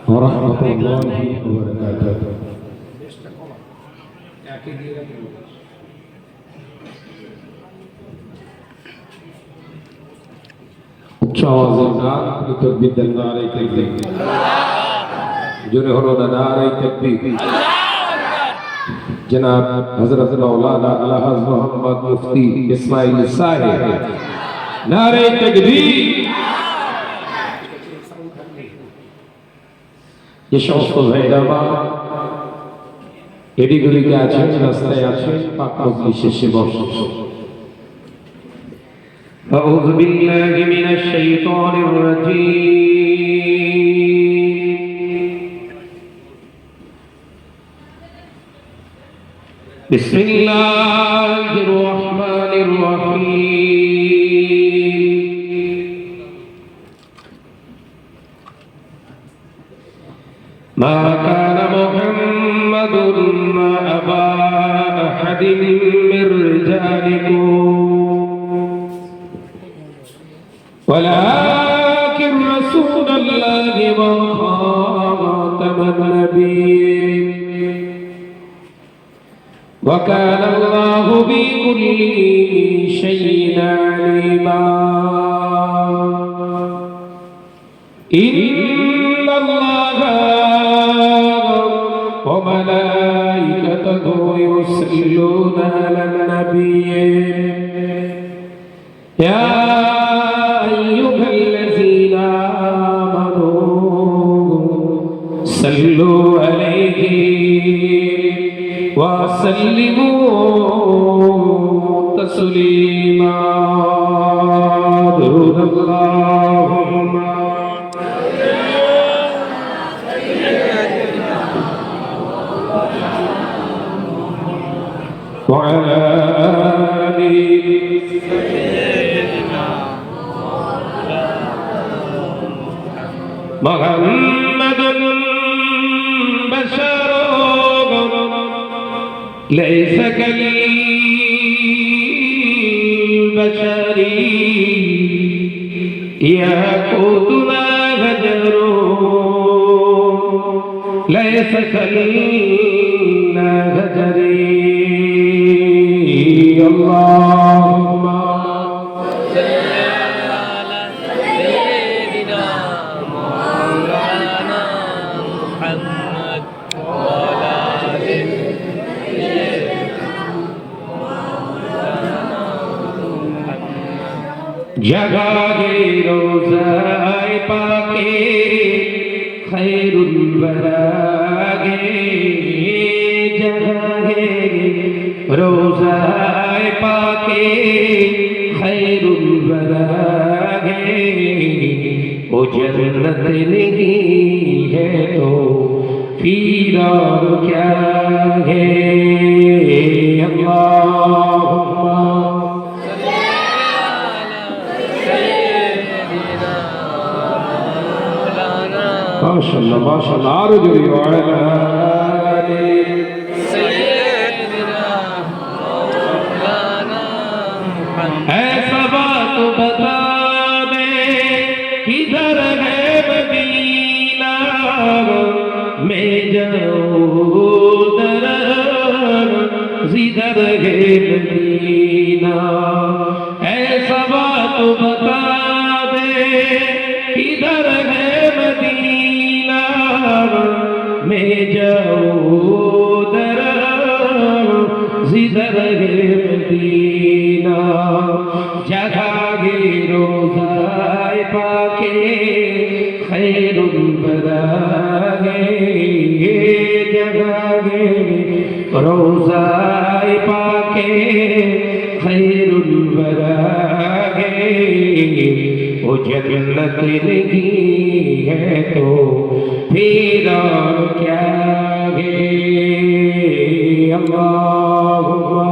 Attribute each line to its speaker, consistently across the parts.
Speaker 1: ورحمة الله وبركاته. উচ্চ আওয়াজের নাম তাকবীর দেন, নারে তাকবীর। জোরে হলো না, নারে তাকবীর। জনাব হযরত মাওলানা আলহাজ মোহাম্মদ মুফতি ইসমাইল সাহেব, নারে তাকবীর। যে সমস্ত ভাইরা এদিগুলিতে আছেন, রাস্তায় আছেন, পাক মজলিসে বসেন। أعوذ بالله من الشيطان الرجيم. بسم الله الرحمن الرحيم. ما كان محمد أبا أحد من رجالكم ولكن رسول الله وخاتم النبيين وكان الله بكل شيء عليما. إن الله وملائكته يصلون على النبي يا أيها الذين آمنوا صلوا عليه وسلموا تسليما. درود اللهم وعلى آله محمد بشر ليس كالبشر يقودنا هجر ليس كالهجر. اللهم जगाए रोज़ाए पाके खैरुल वरागे जगाए रोज़ाए पाके खैरुल वरागे वो जन्नत नहीं है तो फिर और क्या है. माशाअल्लाह माशाअल्लाह. आरो जोरी वाला ऐसा बात बता दे किधर है मदीना मैं जाऊं दर जिधर है मदीना. ऐसा बात बता दे किधर है मदीना मैं जाऊं दर जिधर है मदीना. जगाए रोज़ाए पाके खैरुल वरागे जगाए रोज़ाए पाके खैरुल वरागे वो जन्नत नहीं है तो फिर और क्या है. अल्लाहुम्मा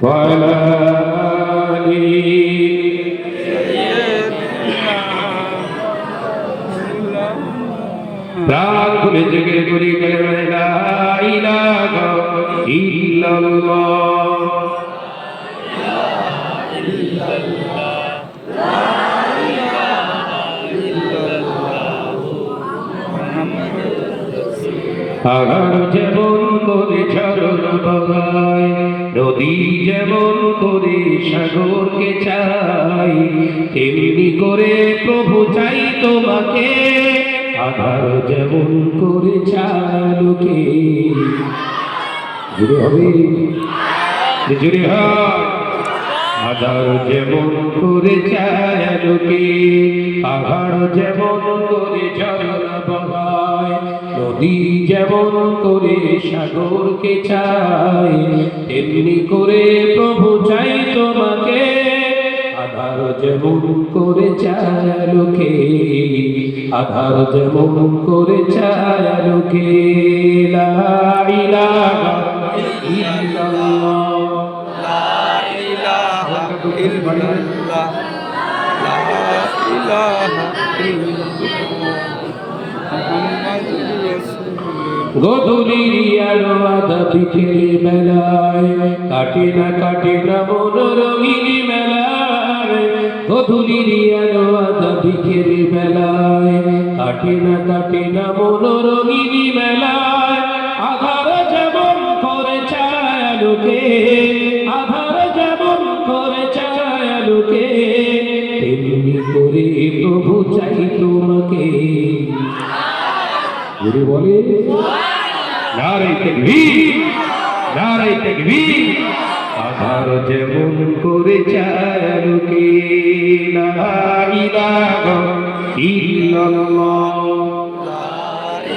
Speaker 1: وعلى آله প্রাণ খুলে জেগে করি লা ইলাহা ইল্লাল্লাহ আগার যেমন করে ঝরনা বগায়, নদী যেমন করে সাগরকে চাই, তেমনি করে প্রভু চাই তোমাকে। আধার যেমন করে চালুকে, জুড়ে হবে, জুড়ে হয়। আধার যেমন করে চালুকে, আধার যেমন করে ঝরনা বগায়, নদী যেমন করে সাগরকে চাই, তেমনি করে প্রভু চাই তোমাকে। আধার যেমন করে চালুকে, আধার যেমন করে চালুকে। লা ইলাহা ইল্লাল্লাহ,
Speaker 2: লা ইলাহা ইল্লাল্লাহ, লা ইলাহা ইল্লাল্লাহ, মুহাম্মাদুর রাসূলুল্লাহ।
Speaker 1: গোধূলির আলো আধা বিকেল বেলায়, কাটে না মন রঙিন মেলায়। গোধূলির আলো আধা বিকেল বেলায়, কাটে না মন রঙিন মেলায়। আধার যেমন করে চালুকে, আধার যেমন করে চালুকে, তেমনি করে প্রভু চাই তোমাকে। গুরু বলে নারে তাকবীর, নারে তাকবীর। আধার যেমন করে চালুকে, লা ইলাহা ইল্লাল্লাহ,
Speaker 2: লা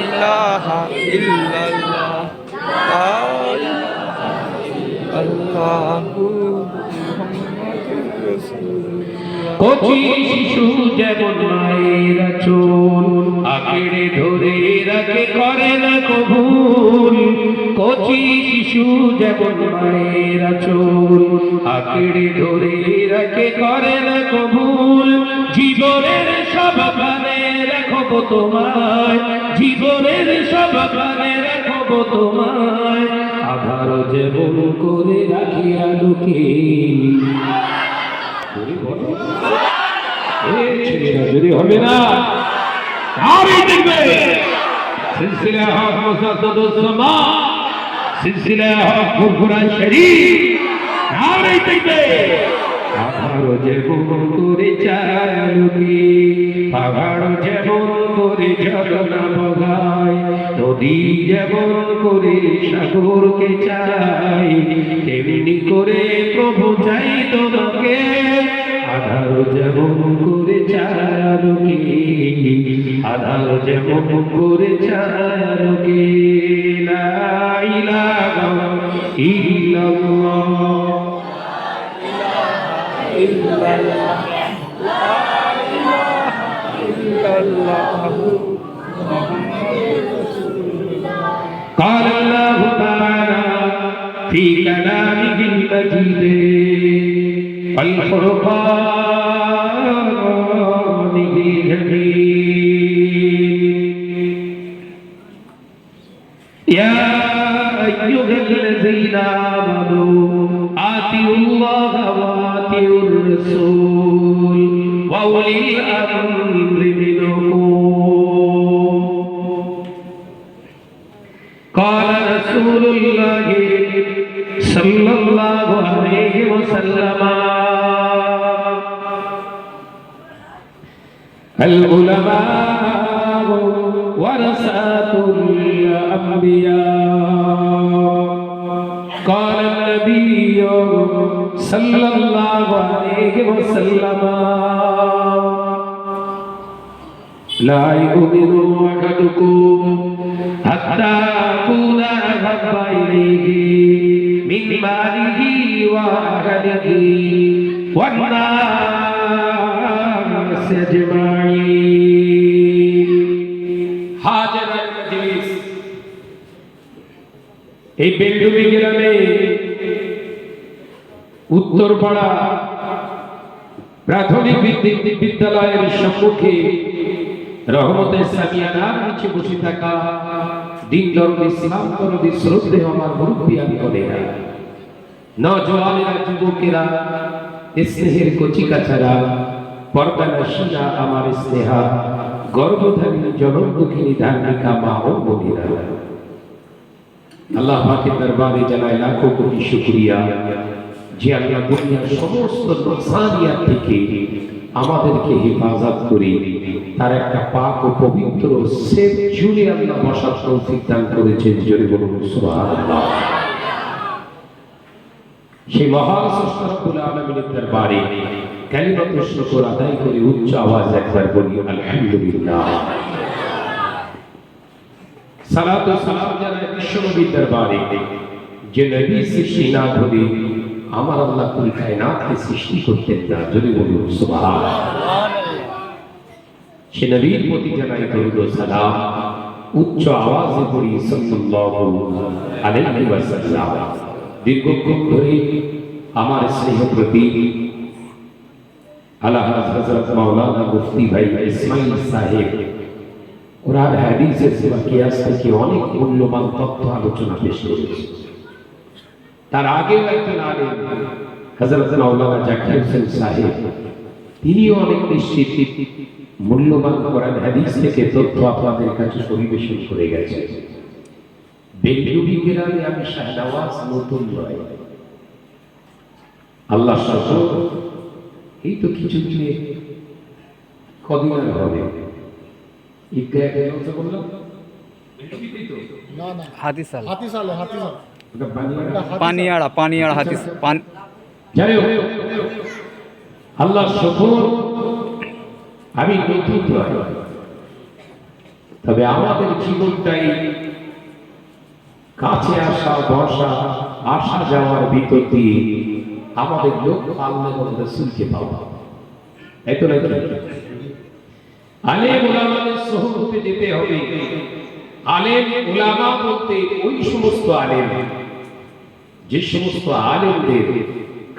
Speaker 2: ইলাহা ইল্লাল্লাহ, লা ইলাহা ইল্লাল্লাহ, মুহাম্মাদুর রাসূলুল্লাহ।
Speaker 1: কচি শিশু যেমন মায়ের আঁচল আঁকড়ে ধরে রাখে, করে না কবুল। কচি শিশু যেমন মায়ের আঁচল আঁকড়ে ধরে রাখে, করে না কবুল। জীবনের সব প্রাণে রাখবো তোমায়, জীবনের সব প্রাণে রাখবো তোমায়। আধার যেমন করে রাখি আলোকে, ছেলেরা যদি হবে না তারই দেখবে সিলসিলা হক মুসাদ্দাদুজ্জামা, সিলসিলা হক ফুরফুরান শরীফ, তারই দেখবে। আধার যেমন করে চালুকে, পাহাড় যেমন করে ঝরনা বগায়, নদী যেমন করে সাগরকে চাই, তেমনি করে প্রভু চাই তোমাকে। আধার যেমন করে চালুকে, আধার যেমন করে চালুকে। লা ইলাহা ইল্লাল্লাহ,
Speaker 2: ইল্লাল্লাহ, লা ইলাহা ইল্লাল্লাহ, মুহাম্মাদুর রাসূলুল্লাহ।
Speaker 1: قال الله تعالى في كلامه المجيد والفرقان الحميد، يا أيها الذين آمنوا آتوا الله وآتوا الرسول وأولي الأمر منكم. قال رسول الله صلى الله عليه وسلم العلماء ورثة الأنبياء. قال النبي صلى الله عليه وسلم لا يؤمن أحدكم حتى أكون أحب إليه من ماله وأهله والناس أجمعين. হাজার মজলিস এই বেলডুবি গ্রামে উত্তরপাড়া প্রাথমিক বিদ্যালয়ের সম্মুখে রহমতে সামিয়ানার নিচে বসে থাকা দিন দরদি ইসলাম দরদি শ্রদ্ধেয় আমার মুরব্বিয়ান বলেরা, নওজওয়ানেরা, যুবকেরা, স্নেহের কচিকাচারা, পর্দানাশীরা, আমার স্নেহা গর্ভধারিণী জনম দুঃখিনী ধার্মিকা মা ও বোনেরা, আল্লাহ পাকের দরবারে জানাই লাখো কোটি শুকরিয়া যে আল্লাহ দুনিয়ার সমস্ত নকসানিয়াত থেকে আমাদেরকে হেফাজত করে তার একটা পাক ও পবিত্র সেফ জুনে আল্লাহ বসার তৌফিক দান করেছেন। জোরে বলুন সুবহানাল্লাহ। সেই মহান স্রষ্টা রব্বুল আলামিনের দরবারে কালিমাতুল শুকর আদায় করে উচ্চ আওয়াজ একবার বলি আলহামদুলিল্লাহ। সালাত ও সালাম জানাই বিশ্বনবীর দরবারে যে নবী সৃষ্টি না করে আমার আল্লাহ কুল কায়নাতকে সৃষ্টি করতেন না। যদি বলুন সুবহানাল্লাহ। সে নবীর প্রতি জানাই দরুদ ও সালাম, উচ্চ আওয়াজে পড়ি সাল্লাল্লাহু আলাইহি ওয়াসাল্লাম। দীর্ঘক্ষণ ধরে আমার স্নেহ প্রতি আলা হযরত মাওলানা মুফতি ভাই ইসমাইল সাহেব কোরআন হাদিসের সিবা কিয়াস থেকে অনেক মূল্যবান তথ্য আলোচনা পেশ করেছে। তার আগে একজন আলেম হযরত মাওলানা জাকির হোসেন সাহেব, তিনিও অনেক নিশ্চিত মূল্যবান কোরআন হাদিস থেকে তথ্য আপনাদের কাছে পরিবেশন করে গেছে। বেলগুড়ি গ্রামে আমি শাহনওয়াজ নতুন নয়, আল্লাহ শাসক এই তো কিছু দিনে কদিন আর হবে আল্লাহ শকর আমি নতুন নয়, তবে আমাদের জীবনটাই কাছে আসা বসা আসা যাওয়ার ভিতর দিয়ে আমাদের লক্ষ্য আল্লাহ এবং রাসূলকে পাওয়া। এত নাকি আলেম উলামাদের সোহবতে যেতে হবে। আলেম উলামা বলতে ওই সমস্ত আলেম যে সমস্ত আলেমদের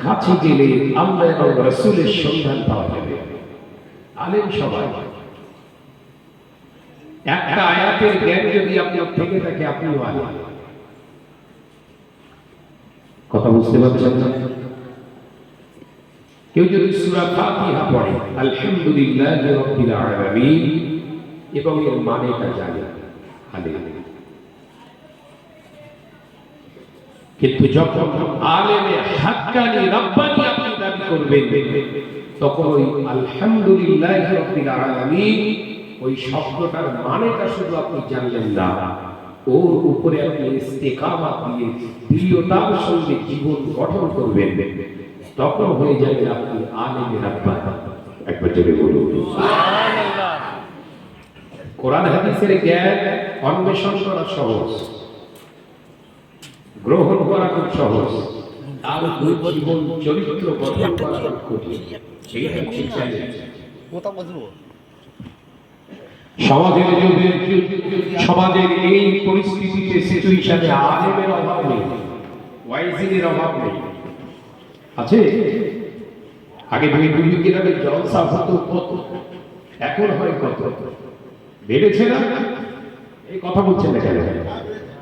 Speaker 1: কাছে গেলে আল্লাহ এবং রাসূলের সন্ধান পাওয়া যাবে। আলেম সবাই একটা আয়াতের জ্ঞান যদি আপনার থেকে থাকে আপনিও আলেম। কথা বুঝতে পারছেন না? কেউ যদি সূরা ফাতিহা পড়ে আলহামদুলিল্লাহি রাব্বিল আলামিন এবং এর মানেটা জানে আলেম। কিন্তু যখন আলেমে হাক্কানি রাব্বানি আপনি দাবি করবেন তখন ওই আলহামদুলিল্লাহি রাব্বিল আলামিন ওই শব্দটার মানেটা শুধু আপনি জানলেন না, ওর উপরে আপনি ইস্তেকামাত দিয়ে দৃঢ়তার সঙ্গে জীবন গঠন করবেন, তখন হয়ে যাবে আপনি আলেমে রাব্বানি। একবার জোরে বলুন সুবহানাল্লাহ। কোরআন হাদিসের জ্ঞান অন্বেষণ করা সহজ, গ্রহণ করা খুব সহজ, আর জীবন চরিত্র গঠন করা খুব কঠিন। সেইটা হচ্ছে চ্যালেঞ্জ। সমাজের এই পরিস্থিতিতে সিচুয়েশনে আলেমের অভাব নেই, ওয়াইজিনের অভাব নেই। আছে আগে দুই গ্রামে জলসা হতো কত, এখন হয় কত? বেড়েছে না? এই কথা বলছেন না কেন?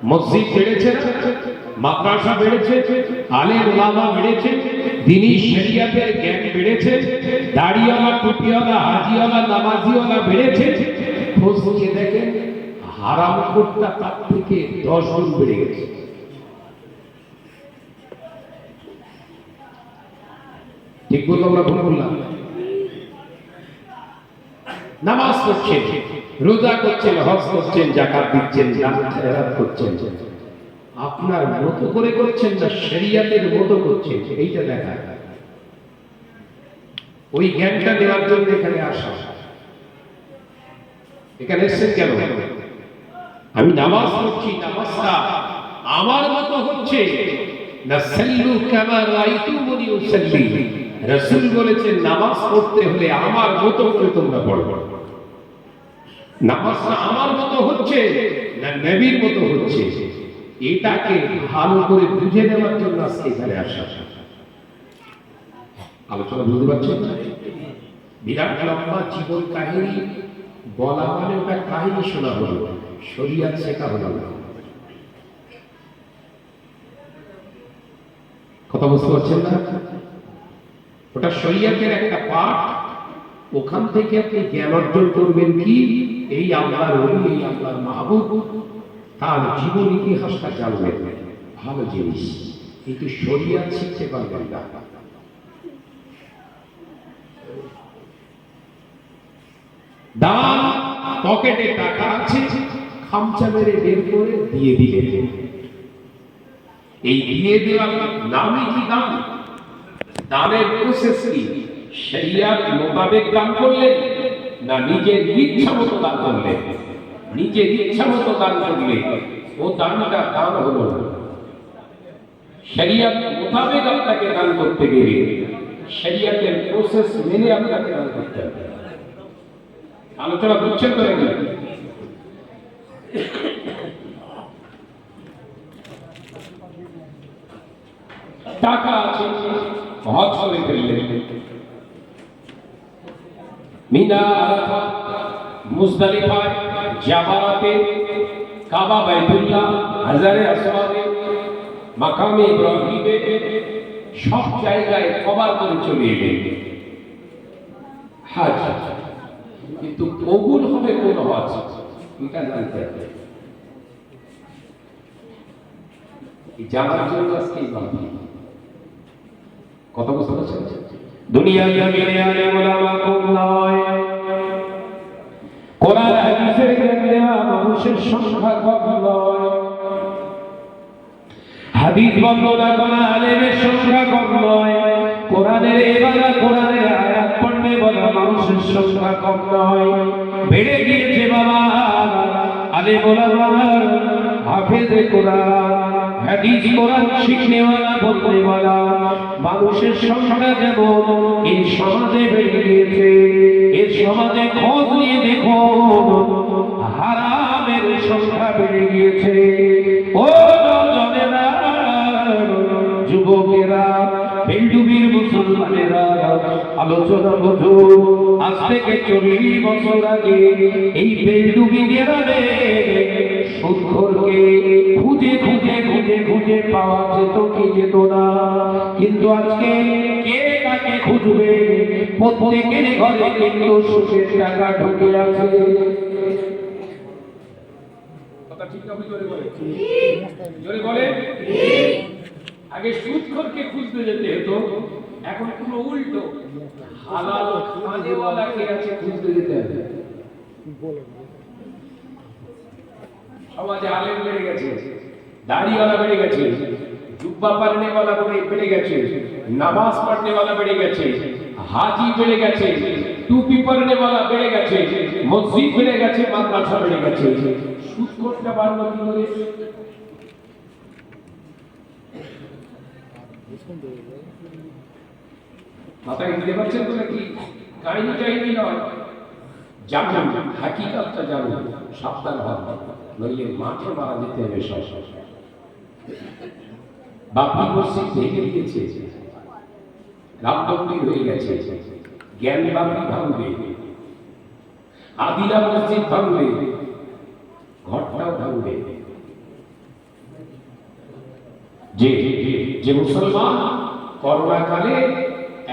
Speaker 1: মসজিদ বেড়েছে না? মাদ্রাসা বেড়েছে, আলেম ওলামা বেড়েছে, দ্বীনি শরিয়াতের জ্ঞান বেড়েছে, দাড়িওয়ালা টুপিওয়ালা হাজিওয়ালা নামাজিওয়ালা বেড়েছে। খোঁজ নিয়ে দেখেন হারামখোরটা তার থেকে 10 গুণ বেড়ে গেছে। ঠিক বললাম না ভুল বললাম? নামাজ পড়ছেন, রোজা করছেন, হজ করছেন, যাকাত দিচ্ছেন, দান খেরাত করছেন, আপনার মতো করে করছেন না শরিয়াতের মতো করছেন, এইটা দেখা। ওই জ্ঞানটা দেওয়ার জন্য এখানে আসা। এখানে এসেছেন কেন? আমি নামাজ পড়ছি, নামাজটা আমার মতো হচ্ছে না। সাল্লু কামা রাআইতুমুনি উসাল্লি। রাসূল বলেছেন নামাজ পড়তে হলে আমার মতো করে তোমরা পড়ো। নামাজটা আমার মতো হচ্ছে না নবীর মতো হচ্ছে, এটাকে ভালো করে বুঝে নেওয়ার জন্য আজকে এখানে আসা। আলোচনা বুঝতে পারছেন? বিরাট লম্বা জীবন কাহিনী বলা মানে ওটা কাহিনী শোনা হলো, শরিয়াত শেখা হলো না। কথা বুঝতে পারছেন না? ওটা শরিয়াতের একটা পাঠ, ওখান থেকে আপনি জ্ঞান অর্জন করবেন কি এই আল্লাহর ওলি, এই আল্লাহর মাহবুব, তার জীবন ইতিহাসটা জানবেন, ভালো জিনিস। কিন্তু শরিয়াত শিখতে পারবেন না। দান, পকেটে টাকা আছে, খামচা মেরে বের করে দিয়ে দিলেন। এই দিয়ে দেওয়ার নামই কি দান? দানের প্রসেস কি? শরিয়াত মোতাবেক দান করলেন না নিজের ইচ্ছা মতো দান করলেন? নিজের ইচ্ছা মতো দান করলে ও দানটা দান হলো না। শরিয়াত মোতাবেক আপনাকে দান করতে গেলে শরিয়াতের প্রসেস মেনে আপনাকে দান করতে হবে। আলোচনা বুঝছেন তো নাকি? টাকা আছে, হজ করে ফেললেন, মিনা, আরাফা, মুজদালিফায়, জামারাতে, কাবা, বাইতুল্লাহ, হাজারে আসওয়াদে, মাকামে ইব্রাহিমে, সব জায়গায় কবার করে চলে এলেন। হজ কিন্তু কবুল হবে কোন হজ এটা জানতে হবে। জানার জন্য আজকে কত বছর আছে দুনিয়ার জমিনে আলেম ওলামা কম নয়, কোরআন হাদিসের জ্ঞান দেওয়া মানুষের সংখ্যা কম নয়, হাদিস বর্ণনা করা আলেমের সংখ্যা কম নয়, কোরআনের ইবাদত, কোরআনের আয়াত পড়তে বলা মানুষের সংখ্যা কম নয়। বেড়ে গিয়েছে বাবা আলেম ওলামা, হাফেজে কোরআন, হাদিস কোরআন শিখনেওয়ালা, বলনেওয়ালা মানুষের সংখ্যা যেমন এই সমাজে বেড়ে গিয়েছে, এই সমাজে খোঁজ নিয়ে দেখো হারামের সংখ্যা বেড়ে গিয়েছে। ও নওজওয়ানেরা, যুবকেরা, বেলডুবির মুসলমানেরা, আলোচনা বোঝো। আজ থেকে 40 বছর আগে এই বেলডুবি গ্রামে সুদখোরকে খুঁজে খুঁজে খুঁজে খুঁজে পাওয়া যেত কি যেত না। কিন্তু আজকে কে কাকে খুঁজবে? প্রত্যেকের ঘরে কিন্তু সুদের টাকা ঢুকে আছে। কথা ঠিক না? জোরে বলে, জোরে বলে। আগে সুদখোরকে খুঁজতে যেতে হতো, এখন পুরো উল্টো, হালাল খানেওয়ালা কে আছে খুঁজতে যেতে হবে। সমাজে আলেম বেড়ে গেছে, দাড়িওয়ালা বেড়ে গেছে, জুব্বা পরনেওয়ালা বেড়ে গেছে, নামাজ পড়নেওয়ালা বেড়ে গেছে, হাজি বেড়ে গেছে, টুপি পরনেওয়ালা বেড়ে গেছে, মসজিদ বেড়ে গেছে, মাদ্রাসা বেড়ে গেছে। সুদখোরটা বাড়লো কি করে? মাথায় দিতে পারছেন তো নাকি? কাহিনী কাহিনী নয়, জানুন, হাকিকাতটা জানুন, সাবধান হন, নইলে মাঠে মারা যেতে হবে। বাবরি মসজিদ ভেঙে দিয়েছে, রাম মন্দির হয়ে গেছে, জ্ঞান বাবরি ভাঙবে, আদিনা মসজিদ ভাঙবে, ঘরটাও ভাঙবে। যে মুসলমান করোনা কালে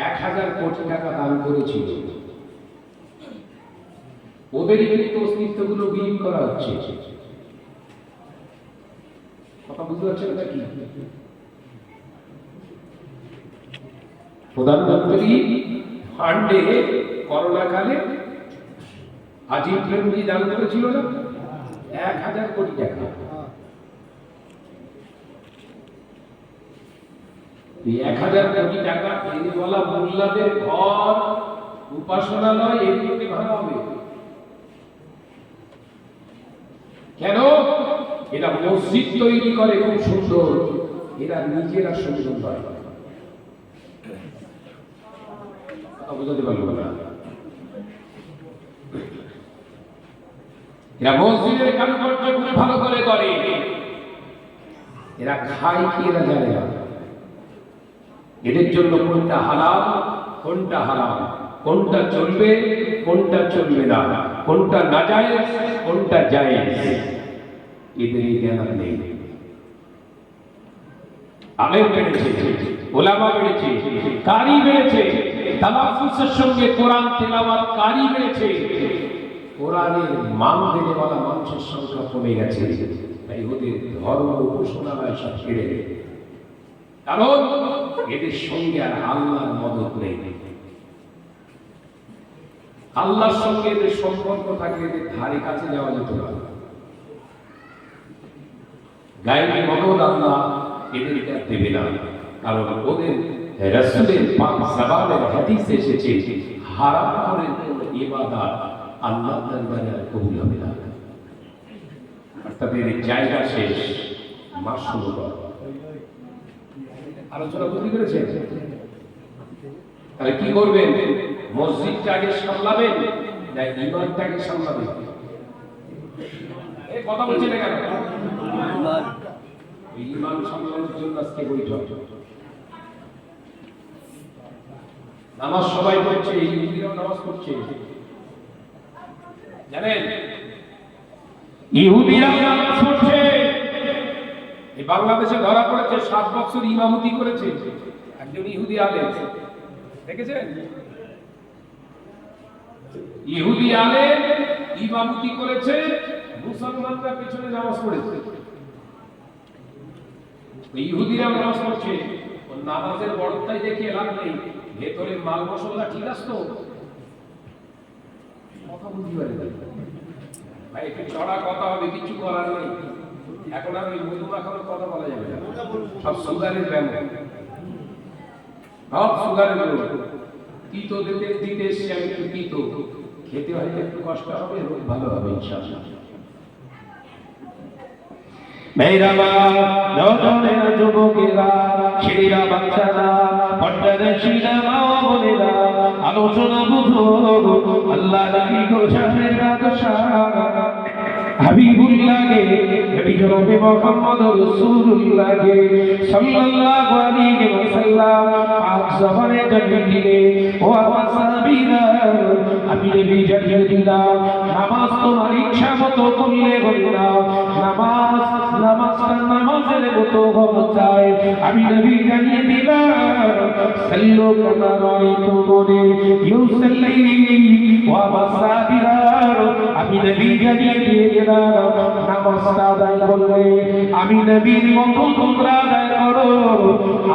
Speaker 1: 1000 কোটি টাকা দান করেছিল, ওদেরই কিন্তু অস্তিত্বগুলো বিলীন করা হচ্ছে। কথা বুঝতে পারছেন নাকি? প্রধানমন্ত্রী ফান্ডে করোনা কালে আজিম প্রেমজি দান করেছিল না 1000 কোটি টাকা। 1000 কোটি টাকা এনে বলা মোল্লাদের ঘর, উপাসনালয় এগুলোকে ভাঙা হবে কেন? এরা মসজিদ তৈরি করে খুব সুন্দর, এরা নিজেরা সুন্দর নয়। বুঝতে পারলো না? এরা মসজিদের কারুকার্য খুব ভালো করে করে, এরা খায় কি এরা জানে না। এদের জন্য কোনটা হালাল, কোনটা হারাম, কোনটা চলবে, কোনটা চলবে না, কোনটা নাজায়েজ, কোনটা জায়েজ, এদের জ্ঞান নেই। আলেম বেড়েছে, ওলামা বেড়েছে, কারি বেড়েছে, তালাফুজের সঙ্গে কোরআন তেলাওয়াত কারি বেড়েছে, কোরআনের মান দেওয়ালা মানুষের সংখ্যা কমে গেছে। তাই ওদের ধর্ম উপাসনায় সব ছেড়ে দেয়, কারণ এদের সঙ্গে আর আল্লাহর মদত নেই। আল্লাহর সঙ্গে এদের সম্পর্ক থাকলে এদের ধারে কাছে যাওয়া যেত না। গায়েবী মদত আল্লাহ এদেরকে আর দেবে না, কারণ ওদের রাসূলের পাক জবানের হাদিসে এসেছে হারাম করে কোন ইবাদত আল্লাহর দরবারে আর কবুল হবে না। অর্থাৎ এর জায়গা শেষ, মাস শুরু কর। আলোচনা বুঝতে পেরেছেন? তাহলে কি করবেন? মসজিদটাকে সামলাবেন না ইমানটাকে সামলাবেন? এই কথা বলছেন না কেন? ইমান সামলানোর জন্য আজকে বৈঠক। নামাজ সবাই পড়ছে, ইহুদিরাও নামাজ পড়ছে, জানেন? ইহুদিরাও নামাজ পড়ছে। এই বাংলাদেশে ধরা পড়েছে 7 বছর ইমামতি করেছে একজন ইহুদি আলেম, দেখেছেন? ইহুদি আলেম ইমামতি করেছে, মুসলমানরা পেছনে নামাজ পড়েছে। ইহুদিরা নামাজ পড়ছে, নামাজের বড়তাই দেখে লাভ নেই, ভেতরে মাল মশলা ঠিক আছে তো? কথা বুঝতে পারে না ভাই, একটু চড়া কথা হবে, কিছু করার নেই। এখন আর ওই মধু মাখানোর কথা বলা যাবে না, সব সুগারের ব্যায়াম, সব সুগারের রোগ। তিতো দিতে এসছি আমি, একটু তিতো খেতে হয়তো একটু কষ্ট হবে, রোগ ভালো হবে ইনশাআল্লাহ। মেরা মা নওজোয়ান যুবকেরা, ছেলেরা, বাচ্চারা, পর্দার শিরা মা বোনেরা, আলোচনা বুঝো, আল্লাহ নবী গোশানের রাজশা হাবিবুল্লাহকে, নবী জনাবে মুহাম্মদ রাসূলুল্লাহকে সাল্লাল্লাহু আলাইহি ওয়াসাল্লাম পাক জবানে জানিয়ে দিলে, ও আমার সাহাবীরা, আমি নবী জানিয়ে দিলাম, নামাজ তোমার ইচ্ছা মতো করলে হবে না, নামাজের মতো হতে চাই। আমি নবী জানিয়ে দিলাম, সাল্লু কামা রাআইতুমুনি ইউসাল্লি, ও আমার সাহাবীরা, আমি নবী জানিয়ে দিলাম, নামাজটা আদায় করলে আমি নবীর মতো তোমরা আদায় করো।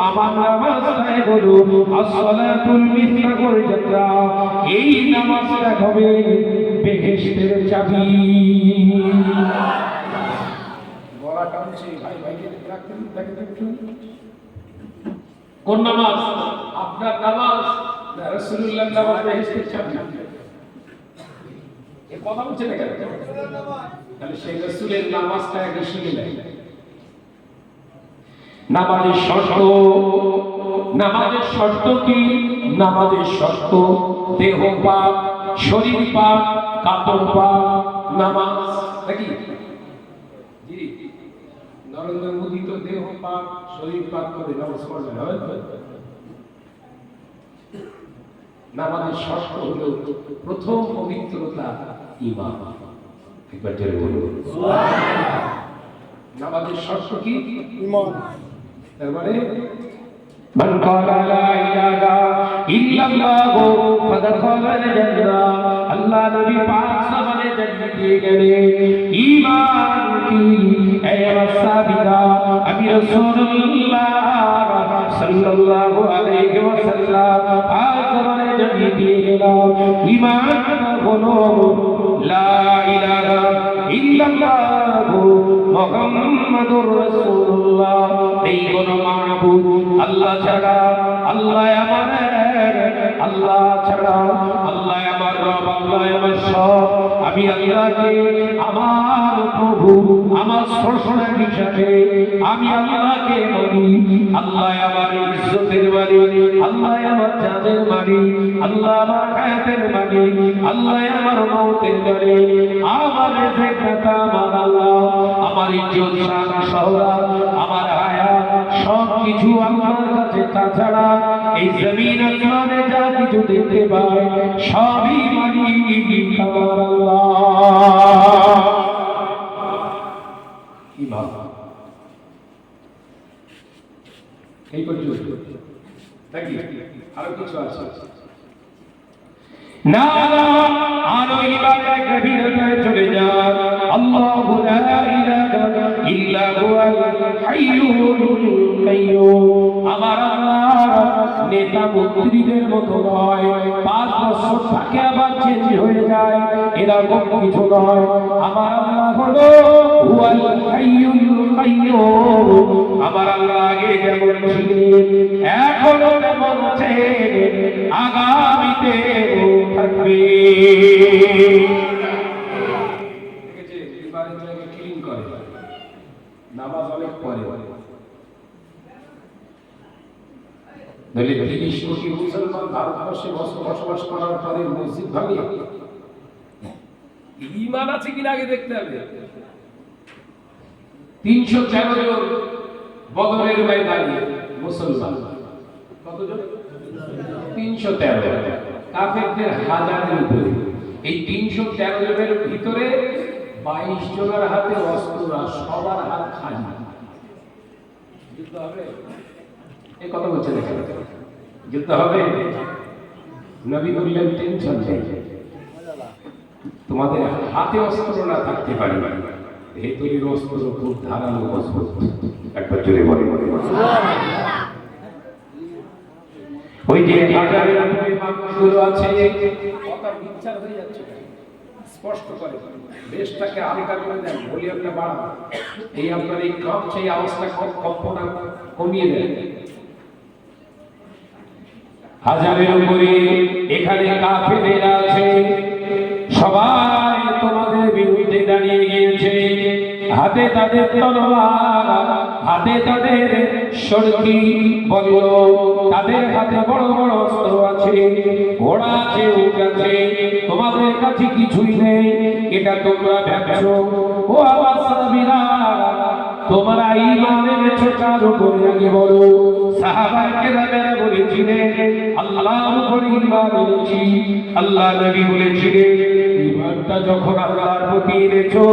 Speaker 1: আমার নামাজটাই হলো আসসালাতুল মিফতাহুল জান্নাহ, এই নামাজটা হবে বেহেশতের চাবি। বলা কাঁদছে ভাই, ভাইকে রাখতেন, দেখেন একটু কোন নামাজ? আপনার নামাজ না রাসূলুল্লাহর নামাজ বেহেশতের চাবি? এই কথা বলছে না কেন? তাহলে সেই রাসূলের নামাজটা আগে শিখে নেয়। নামাজের শর্ত, নামাজের শর্ত কি? নামাজের শর্ত দেহ পাক, শরীর পাক, কাপড় পাক। নামাজ নাকি জি নরেন্দ্র মোদী তো দেহ পাক, শরীর পাক করে নামাজ পড়বে না। নামাজের শর্ত হলো প্রথম পবিত্রতা, ঈমান। একবার জোরে বলুন সুবহানাল্লাহ। নামাজের শর্ত কি? ঈমান। তার মানে মান ক্বালা লা ইলাহা ইল্লাল্লাহু ফাদাখালাল জান্নাহ, আল্লাহ নবী পাক সাহাবায়ে জান্নাত দিয়ে গেলেন। ঈমান কি? এ সাহাবীরা, আমি রাসূলুল্লাহ সাল্লাল্লাহু আলাইহি ওয়াসাল্লাম পাক সাহাবায়ে জান্নাত দিয়ে গেলাম। ঈমান হলো লা ইলাহা ইল্লাল্লাহু মুহাম্মাদুর রাসূলুল্লাহ, এই কোন মাবুদ আল্লাহ ছাড়া, আল্লাহ আমার, আল্লাহ ছাড়া, আল্লাহ আমার রব, আল্লাহ আমার সব। আমি আল্লাহকে আমার প্রভু, আমার স্রষ্টা হিসাবে আমি আল্লাহকে মানি। আল্লাহ আমার ইজ্জতের মালিক, আল্লাহ আমার জানের মালিক, আল্লাহ আমার হায়াতের মালিক, আল্লাহ আমার মওতের মালিক, আমার রিজিকদাতা আমার আল্লাহ, আমার ইজ্জত শান শওকত, আমার হায়াত সব কিছু আল্লাহর কাছে। তাছাড়া এই জমিন আসমানে যা কিছু দেখতে পাই সবই মালিক আমার আল্লাহ। ঈমান এই পর্যন্ত নাকি আরো কিছু আছে? না, আরো ইবাদতের গভীরতায় চলে যান। আল্লাহু লা ইলাহা ইল্লা হুয়াল হাইয়ুল কাইয়্যুম। আমার আল্লাহ নেতা মন্ত্রীদের মতো নয়, 5 বছর থাকে আবার চেঞ্জ হয়ে যায়, এরকম কিছু নয়। আমার আল্লাহ হলো হুয়াল হাইয়ুল কাইয়্যুম। আমার আল্লাহ আগে যেমন ছিলেন, এখনো তেমন আছেন, আগামীতে থাকবে। দেখেছে এবারে জায়গায় ক্লিন করে, নামাজ অনেক পরে। নইলে 30 কোটি মুসলমান ভারতবর্ষে বসবাস করার পরে মসজিদ ভাঙে, ঈমান আছে কিনা আগে দেখতে হবে। 313 জন বদরের ময়দানে মুসলমান, কতজন? 313। কাফেরদের হাজারের উপরে। এই 313 জনের ভিতরে 22 জনের হাতে অস্ত্র, আর সবার হাত খালি। যুদ্ধ হবে? এই কথা বলছে দেখেন, যুদ্ধ হবে? নবী বললেন টেনশন নেই, তোমাদের হাতে অস্ত্র না থাকতে পারে, ভেতরের অস্ত্র খুব ধারালো মজবুত। একবার জোরে বলে ওই যে হাজারের উপরে মানুষগুলো আছে, কথা বিচার হয়ে যাচ্ছে, স্পষ্ট করে দেশটাকে হালকা করে দেন, ভলিউমটা বাড়ান, এই আপনার এই কম সেই আওয়াজটা কম্পনা কমিয়ে দেন। হাজারের উপরে এখানে কাফেরেরা আছে, সবাই তোমাদের বিরুদ্ধে দাঁড়িয়ে গিয়েছে, হাতে তাদের তলোয়ার, হাতে তাদের সরকি বল্ল, তাদের হাতে বড় বড় অস্ত্র আছে, ঘোড়া আছে, উট আছে, তোমাদের কাছে কিছুই নেই, এটা তোমরা ভাবছো। ও আমার সাহাবীরা, তোমরা ঈমান এনেছো কার উপরে আগে বলো। সাহাবায়ে কেরামেরা বলেছিলেন আল্লাহর উপরে ঈমান এনেছি। আল্লাহ নবী বলেছিলেন ঈমানটা যখন আল্লাহর প্রতি এনেছো,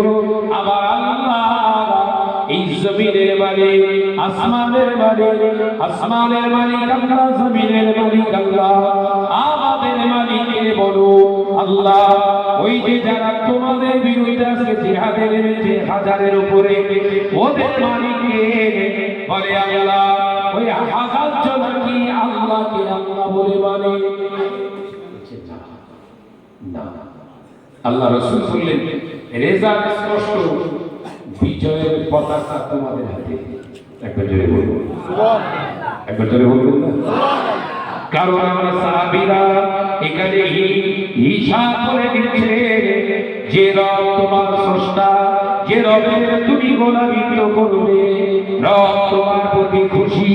Speaker 1: আবার আল্লাহ এই জমিনের মালিক, আসমানের মালিক, আসমানের মালিক আল্লাহ, জমিনের মালিক আল্লাহ, আমাদের মালিককে বলো আল্লাহ। ওই যে যারা তোমাদের বিরুদ্ধে আজকে জিহাদে নেমেছে হাজারের উপরে, ওদের মালিককে বলে আল্লাহ। ওই 1000 জন কি আল্লাহকে আল্লাহ বলে মানে না? আল্লাহ রাসূল বললেন রেজাল্ট স্পষ্ট, বিজয়ের পতাকা তোমাদের হাতে। একবার জোরে বলুন সুবহানাল্লাহ, একবার জোরে বলুন না। কারণ আমরা সাহাবীরা এখানে হিসাব করে দিচ্ছে যে রব তোমার স্রষ্টা, যে রবের তুমি গোলামি করবে, রব তোমার প্রতি খুশি,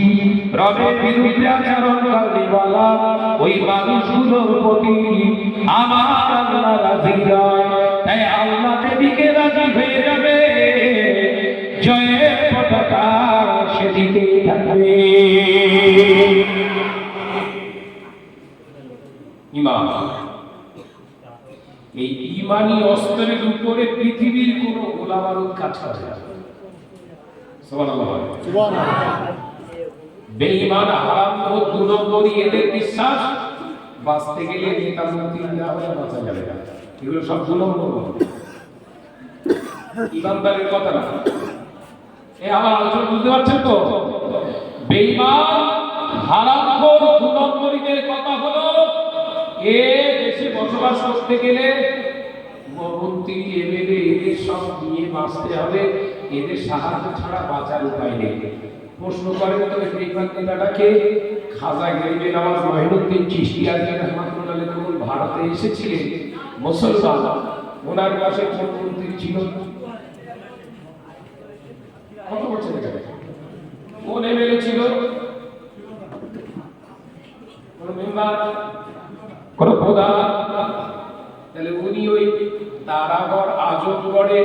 Speaker 1: রবের বিরুদ্ধে আচরণকারীওয়ালা ওই মানুষগুলোর প্রতি আমার আল্লাহ রাজি নয়। তাই আল্লাহ যেদিকে রাজি হয়ে যাবে, জয়ের পতাকা সেদিকে থাকবে। ঈমান, এই ঈমানি অস্ত্রের উপরে পৃথিবীর কোন গোলাবারুদ কাজ করে না। সুবহানাল্লাহ, সুবহানাল্লাহ। বেঈমান, হারামখোর, 2 নম্বরই এদের বিশ্বাস, বাঁচতে গেলে নেতা মন্ত্রী না হলে বাঁচা যাবে না। এগুলো সব 2 নম্বর ঈমানদারের কথা না। এই আমার আলোচনা বুঝতে পারছেন তো? বেঈমান, হারামখোর, 2 নম্বরীদের কথা হলো এ দেশে বসবাস করতে গেলে মন্ত্রী, এমএলএ এদের সব নিয়ে বাঁচতে হবে, এদের সাহায্য ছাড়া বাঁচার উপায় নেই। প্রশ্ন করেন তো এই নেতাটাকে, খাজা গরিবে নওয়াজ মঈনুদ্দিন চিশতিয়া রাহমাতুল্লাহ আলাইহি যখন ভারতে এসেছিলেন মুসলমান, ওনার কাছে কোন মন্ত্রী ছিল? কত বছর আগে কোন এমএলএ ছিল? কোন মেম্বার, কোন প্রধান? তাহলে উনি ওই তারাগড়, আজমগড়ে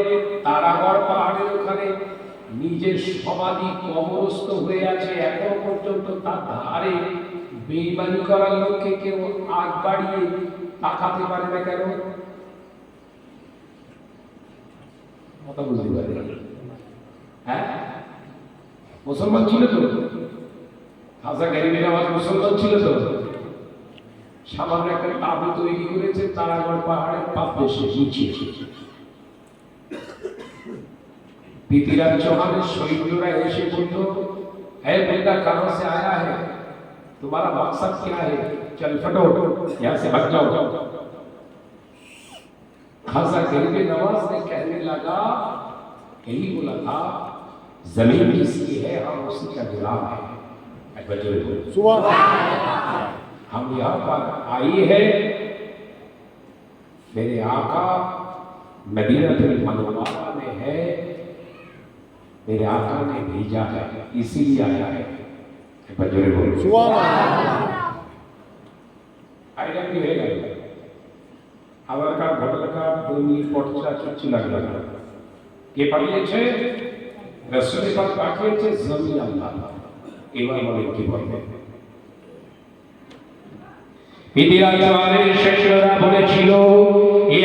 Speaker 1: তারাগড় পাহাড়ের ওখানে নিজের সমাধি কবরস্থ হয়ে আছে, এখনো পর্যন্ত তার ধারে বেঈমানি করার লক্ষ্যে কেউ আগ বাড়িয়ে তাকাতে পারে না কেন? কথা বুঝতে পারে? হ্যাঁ, মুসলমান ছিল তো, খাজা গরিবে নওয়াজ মুসলমান ছিল তো। সামান্য একটা তাবু তৈরি করেছে তারাগড় পাহাড়ের পাদদেশে নিচে, पृथ्वीराज चौहान सैन्यरा ऐसे बोलते है बेटा कहां से आया है, तुम्हारा मकसद क्या है, चल फटो यहाँ से भाग जाओ। खासा गरीब नवाज ने कहने लगा, यही बोला था जमीन जिसकी है हम उसी का गुलाम है। हम यहाँ पर आई है, मेरे आका मदीनतुल मुनव्वरा में है, मेरे आका ने भेजा है, इसीलिए आया है। आइडिया की है आधार कार्ड ভোটার কার্ড বই পড়া চুচি লাগলো কে পাঠিয়েছে, রাসূল পাক পাঠিয়েছে জমি আল্লাহ। এবার বলেন কি বলবে? বিদ্যালয়ের শিক্ষকরা বলেছিল এই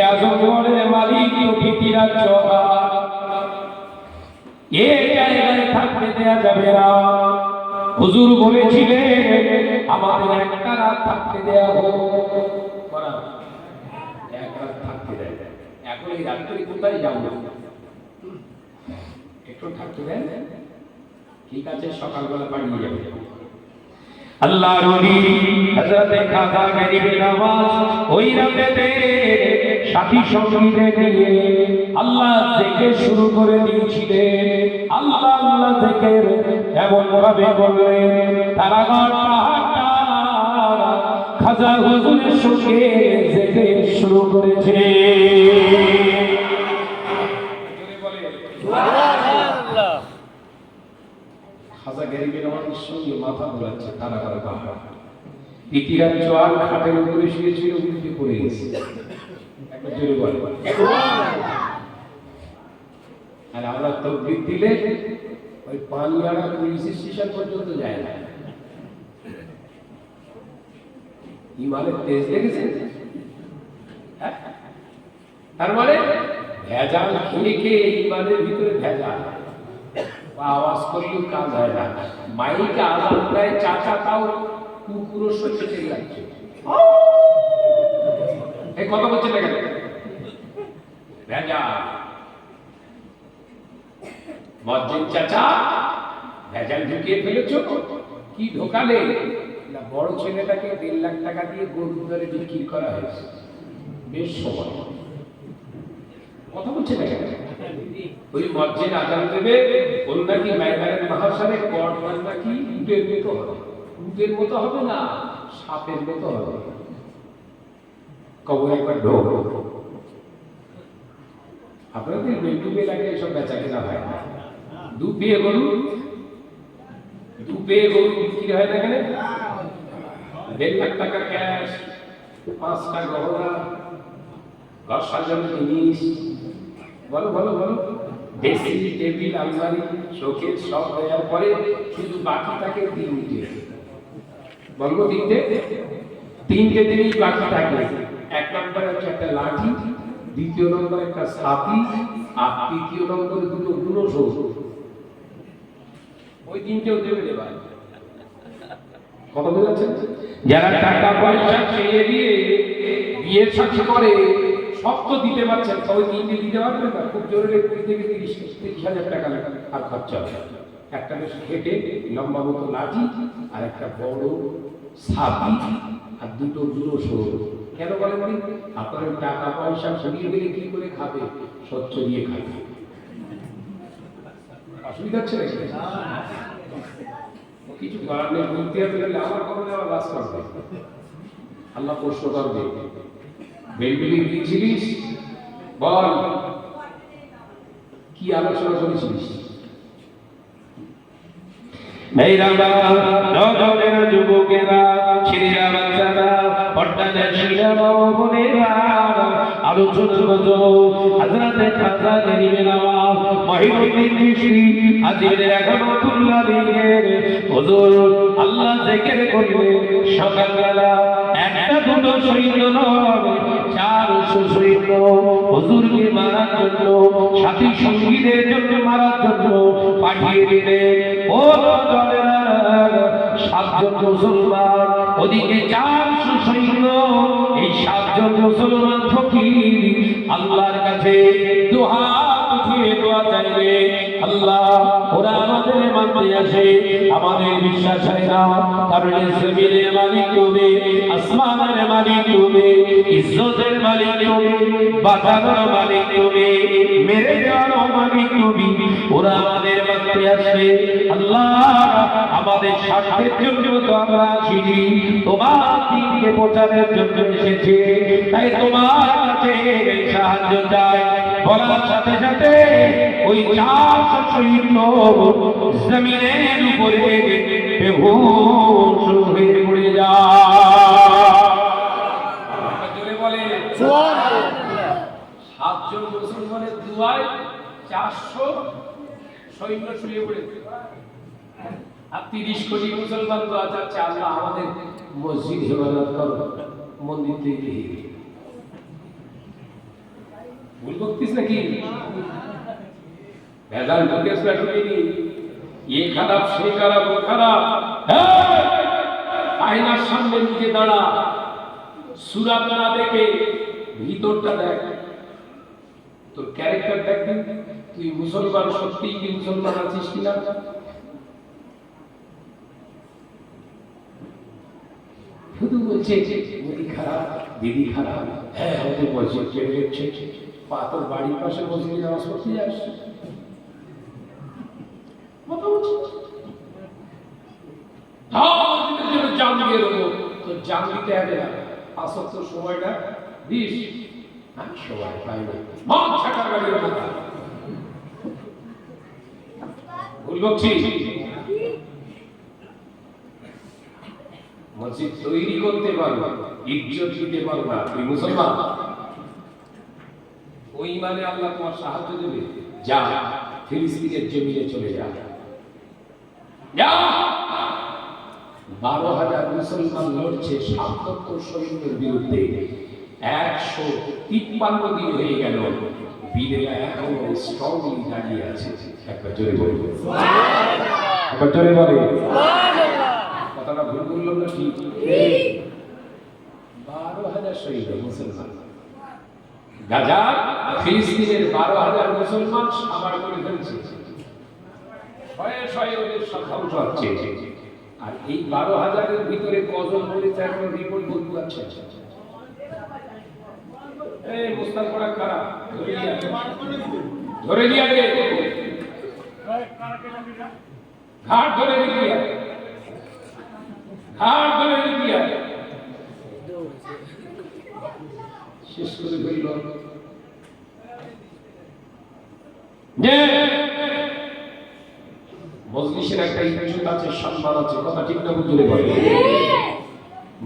Speaker 1: আজমগড়ের মালিক পৃথ্বীরাজ চৌহান, এই জায়গায় থাকতে দেয়া যাবে না। হুজুর বলেছিলেন আমাদের একটা রাত থাকতে দেয়া হোক, এক রাত থাকতে দেয়। এখন এই রাত্রি কোথায় যাবো, একটু থাকতে দেন, ঠিক আছে সকালবেলা পাঠিয়ে যাবে। আল্লাহর ওলি হযরত খাজা গরিব নওয়াজ ওই রাতে সাথী সঙ্গীদের নিয়ে আল্লাহ জিকির শুরু করে দিয়েছিলেন। আল্লাহ আল্লাহ জিকির এমন ভাবে করলেন তারাগড় পাহাড়টা খাজা হুজুরের সঙ্গে জিকির শুরু করেছে। সুবহানাল্লাহ। খাজা গরিব নওয়াজের সঙ্গে মাথা ঘোরাচ্ছে তারাগড় পাহাড়। পৃথ্বীরাজ চৌহান খাটের উপরে শুয়েছিল, উল্টে পড়ে গেছে। একবার জোরে বলে আর আমরা তকবীর দিলে ওই পানিয়াড়া পুলিশ স্টেশন পর্যন্ত যায় না। ইমানের তেজ দেখেছেন? তার মানে ভেজাল খেয়ে খেয়ে ইমানের ভিতরে ভেজাল, আওয়াজ করলেও কাজ হয় না। মাইকে আজান দেয় চাচা, তাও কুকুরও সত্যি ঠিক লাগছে। এই কথা বলছে না কেন? ভেজাল। মসজিদ চাচা ভেজাল ঢুকিয়ে ফেলেছ, কি ঢোকালে না? বড় ছেলেটাকে 1.5 লাখ টাকা দিয়ে গরু ধরে বিক্রি করা হয়েছে, বেশ সময়। কথা বলছে না কেন? ওই মসজিদ আজান দেবে, ওর নাকি মাইদানের মহাসারে গড় নাকি উটের মতো হবে, উটের মতো হবে না, সাপের মতো হবে। কবর একবার ঢোক। আপনাদের বেডরুমে লাগে এসব বেচা কেনা হয় না। দুপিয়ে গরু বিক্রি হয় না কেন? 1.5 লাখ টাকা ক্যাশ, 5টা গহনা, ঘর সাজানোর জিনিস, বলো বলো বলো, ড্রেসিং টেবিল, আলমারি, শোকেস সব দেওয়ার পরে শুধু বাকি থাকে 3টে। বলবো 3টে জিনিস বাকি থাকে। 1 নম্বরে হচ্ছে একটা লাঠি, 2য় নম্বরে একটা ছাতি, আর 3য় নম্বরে 2টো গুণস। ওই 3টেও দেবে দেবা। কথা বোঝাচ্ছে? যারা টাকা পয়সা চেয়ে দিয়ে বিয়ের সাথে করে সব তো দিতে পারছেন, তবে 3টে দিতে পারবেন না। খুব জরুরি 20 থেকে 30,000 টাকা আর খরচা হবে। একটা বেশ কেটে লম্বা মতো লাঠি, আর একটা বড় ছাতি, আর 2টো গুণস। কেন বলেন? আপনার টাকা পয়সা সরিয়ে গেলে কি করে খাবে? স্বচ্ছ দিয়ে খাবে। অসুবিধা হচ্ছে না? কিছু করার নেই, বলতে হবে। আমার কখনো আমার বাস করবে, আল্লাহ প্রশ্ন করবে। বেলবেলি দিয়েছিলিস, বল কি আলোচনা করেছিলিস? যুবকেরা, ছেলেরা, বাচ্চারা, পর্দাশীলা বোনেরা, আলোচনা করো হযরতে খাজা গরিব নওয়াজ মহিউদ্দিন চিশতি আজির রহমাতুল্লাহ আলাইহির হুজুর আল্লাহ জিকির করলে সকালবেলা একটা দুটো সৈন্য নয়, 400 সৈন্য হুজুরকে মারার জন্য, সাথী সঙ্গীদের জন্য মারার জন্য পাঠিয়ে দিলেন। ও দলেরা 7 জন মুসলমান, ওদিকে 400 সৈন্য, এই 7 জন মুসলমান ফকির আল্লাহর কাছে দুহাত উঠিয়ে দোয়া চাইবে, আল্লাহ ওরা আমাদের মানতে আসে, আমাদের বিশ্বাস হয় না, কারণ জমিনের মালিক তুমি, আসমানের মালিক তুমি, ইজ্জতের মালিক তুমি, বাঁচানোর মালিক তুমি, মেরে দেওয়ার মালিক তুমি, ওরা আমাদের মানতে আসে, আল্লাহ আমাদের স্বার্থের জন্য তো আমরা আসিনি, তোমার দিনকে প্রচারের জন্য এসেছি, তাই তোমার কাছে সাহায্য চাই। বলার সাথে সাথে ওই 400 সৈন্য জমিনের উপরে বেহুশ হয়ে পড়ে যায়। জোরে বলে সুবহানাল্লাহ। 7 জন মুসলমানের দুয়ায় 400 সৈন্য শুয়ে পড়েছে, আর 30 কোটি মুসলমান দোয়া চাচ্ছে, আল্লাহ আমাদের মসজিদ হেফাজত করো, মন্দির তৈরি। ভুল বকতিস নাকি? ভেজাল ঢুকেছ না ঢুকেনি? এ খারাপ, সে খারাপ, ও খারাপ। আয়নার সামনে নিজে দাঁড়া, সুরাত না দেখে ভিতরটা দেখ, তোর ক্যারেক্টার দেখবি, তুই মুসলমান সত্যিই কি মুসলমান আছিস কিনা। শুধু বলছে মোদি খারাপ, দিদি খারাপ, হ্যাঁ আমাদের মসজিদ চলে যাচ্ছে, তোর বাড়ির পাশে মসজিদে নামাজ পড়তে যাস, জান দিয়ে দেবো, তোর জান দিতে হবে না, আসল তোর সময়টা দিস, আমি সময় পাই না, মন ছাকা গাড়ির কথা ভুল বকছি। মসজিদ তৈরি করতে পারবা, ইজ্জত দিতে পারবা, তুই মুসলমান, ওই মানে আল্লাহ তোমার সাহায্য দেবে। যা ফিলিস্তিনের জমিনে চলে যা, 12,000 মুসলমান লড়ছে ৭৭ সৈন্যের বিরুদ্ধে, 153 দিন হয়ে গেল, বীরেরা এখনো স্ট্রংলি দাঁড়িয়ে আছে। একবার জোরে বলে, একবার জোরে বলে, কথাটা ভুল বললাম না ঠিক? 12,000 সৈন্য মুসলমান, গাজা ফিলিস্তিনের 12,000 মুসলমান সাবার করে ফেলছে, শয়ে শয়ে ওদের সংখ্যা উঠাচ্ছে, আর এই 12,000-এর ভিতরে কজন বলেছে এখন রিপোর্ট বলতে পারছে। এই মুস্তাক পড়া খারাপ, ধরে নিয়ে আগে ঘাট ধরে নিয়ে, ঘাট ধরে নিয়ে শেষ করে ফেলল। মজলিসের একটা ইজ্জত আছে, সম্মান আছে, কথা ঠিক না বুঝলে বলে।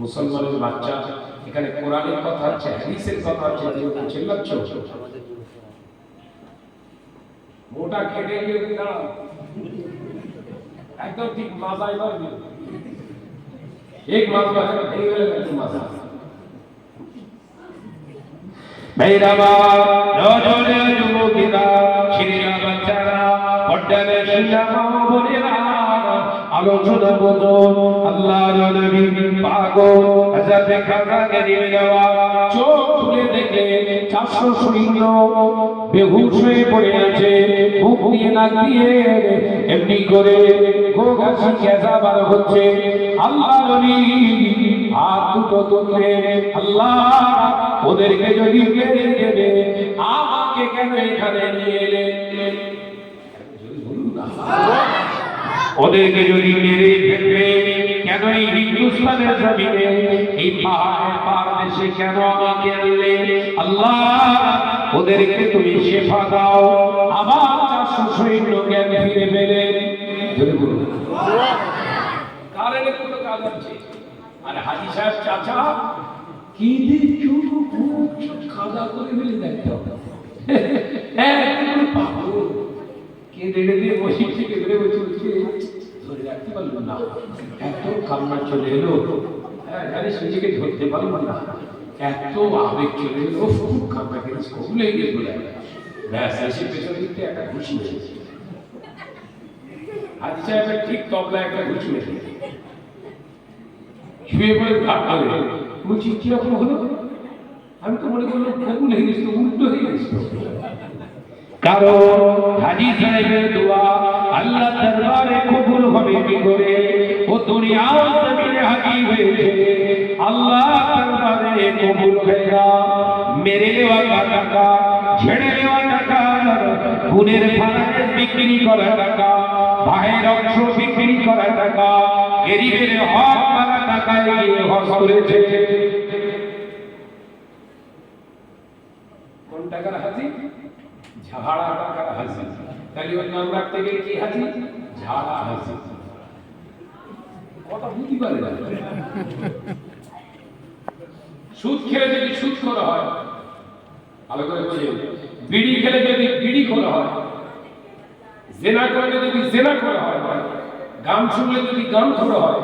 Speaker 1: মুসলমানের বাচ্চা, এখানে কোরআনের কথা আছে, হাদিসের কথা আছে, চিল্লাচ্ছ, মোটা খেটে গিয়ে দাঁড়াও, একদম ঠিক মাজায় পারবে, এক মাজা ভেঙে গেলে একদম মাজা। মেরাবা নজরে যুবকেরা, শিরিয়া বাচ্চারা, পর্দারে শিশা বোনেরা, আলোচনা করো আল্লাহর নবী পাগল হযরত খাজাকে নিয়ে যাওয়া, চোখ খুলে দেখে 400 সৈন্য বেহুশ হয়ে পড়ে আছে, মুখ দিয়ে নাক দিয়ে এমনি করে গোগাছি কেজা বার হচ্ছে। আল্লাহর নবী হাত দুটো তুলে, আল্লাহ ওদেরকে যদি মেরে দেবে, আমাকে কেন এখানে নিয়ে এলেন? ওদেরকে যদি মেরে ফেলবে, কেন এই হিন্দুস্তানের জমিনে, এই পাহাড়ের পার দেশে কেন আমাকে আনলে? আল্লাহ ওদেরকে তুমি শেফা দাও, আবার 400 সৈন্য জ্ঞান ফিরে পেলে। কারণে কোনো কাজ আছে। আর হাজী সাহেব চাচা কি দেখছো, খাওয়া করে ফেলে দেখতে হবে, কে রেড়ে দিয়ে বসে থেকে বেড়ে বসে উঠছে, ধরে রাখতে পারলো না, এত কান্না চলে এলো, জানিস নিজেকে ধরতে পারলো না, এত আবেগ চলে এলো, খুব কান্না করেছে, ভুলে গিয়ে চলে ব্যাস এসে পেছন দিকতে একটা ঘুষি মেরেছে। হাজী সাহেবের ঠিক তবলা একটা ঘুষি মেরেছে, শুয়ে পড়ে ঘাট করে বলছি কিরকম হলো, আমি তো মনে করলাম কবুল হয়ে গেছিল, উল্টো হয়ে গেছিল। কারণ হাজী সাহেবের দোয়া আল্লাহ দরবারে কবুল হবে কি করে? ও দুনিয়ার জমিনে হাজী হয়েছে, আল্লাহ দরবারে কবুল হয় না। মেরে নেওয়া টাকা, ছেড়ে নেওয়া টাকা, গুণের ফারাজে বিক্রি করা টাকা, ভাইয়ের অংশ বিক্রি করা টাকা, গরিবের হক মারা টাকায় গিয়ে হজ করেছে। কোন টাকার হাজি? ঝাড়া টাকার হাজি। তাহলে ওর নাম রাখতে গেলে কি হাজি? ঝাড়া হাজি। কথা বুঝতে পারে না। সুদ খেলে যদি সুদ করা হয়, ভালো করে বুঝে, বিড়ি খেলে যদি বিড়ি করা হয়, জেনা করলে যদি জেনা করা হয়, গান শুনলে যদি গান করা হয়,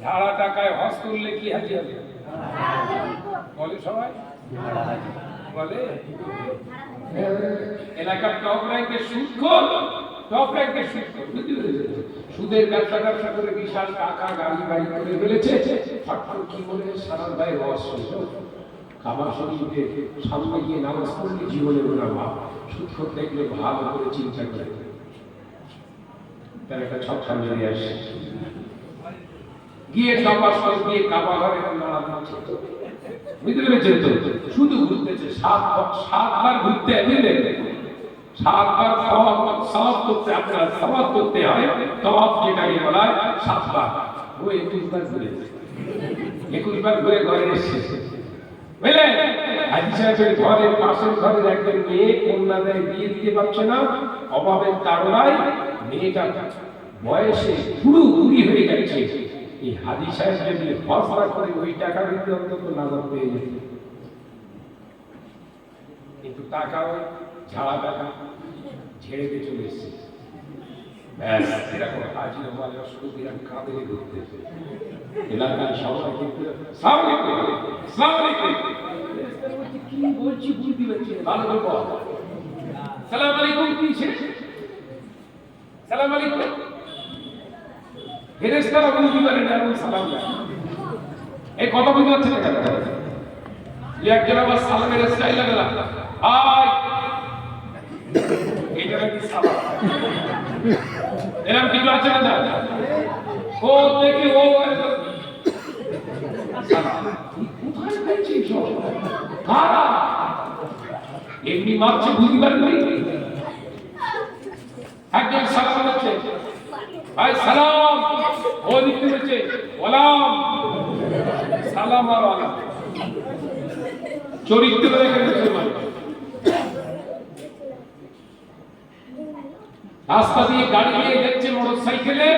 Speaker 1: ঝাড়া টাকায় হজ করলে কি হাজি হবে? বলে সবাই বলে এলাকার টপ র্যাঙ্কের সুদখোর, টপ র্যাঙ্কের সুদখোর, সুদের ব্যবসা করে বিশাল টাকা গাড়ি বাড়ি করে ফেলেছে। ফটফট কি বলে সারা ভাই রস খাবার শরীরকে সামনে গিয়ে নামাজ পড়লে জীবনে ওনার মা সুদখোর দেখলে ভালো করে চিন্তা করে তার একটা ছক্কা মেরে আসে, গিয়ে কাবা শরীফ গিয়ে কাবা ঘরে নাড়া দিচ্ছে, বুঝতে পেরেছেন তো? শুধু ঘুরতেছে, সাতবার ঘুরতে এলে 7 বার সওয়াব করতে, আপনার সওয়াব করতে হয় তওয়াফ, যেটাকে বলা হয় 7 বার। ও 21 বার ঘুরেছে, 21 বার ঘুরে ঘরে এসেছে। বুঝলেন? হাজী সাহেবের ঘরের পাশের ঘরের একজন মেয়ে কন্যাদের বিয়ে দিতে পারছে না, অভাবের তাড়নায় মেয়েটা বয়সে পুরো বুড়ি হয়ে গেছে। এই হাজী সাহেব যদি ফসলা করে ওই টাকা দিতে অন্তত নাজাত পেয়ে যেত, কিন্তু টাকা ওই ঝাড়া টাকা ঝেড়ে দিয়ে চলে এসছে। ব্যাস এরকম হাজির আমার অসুবিধা কাঁদে ঘুরতেছে এলাকার সবাই কিন্তু কি বলছি বুঝতে পারছি ভালো করে বল। সালাম আলাইকুম কি সালাম আলাইকুম ফেরেশতারা বুঝতে পারে না এমন সালাম দেয়। এই কথা বুঝতে পারছেন না কেন? যে একজন আবার সালামের স্টাইল লাগলা আয় এটা কি সালাম? এরকম কিছু আছে না? ও দেখি ও কোথায় পেয়েছিস কারা এমনি মারছে বুঝতে পারেন? একজন সালাম হচ্ছে ভাই সালাম, ও দিতে হচ্ছে ওলাম সালাম আর ওলাম চরিত্র রেখে মুসলমান। রাস্তা দিয়ে গাড়ি নিয়ে যাচ্ছে মোটর সাইকেলে,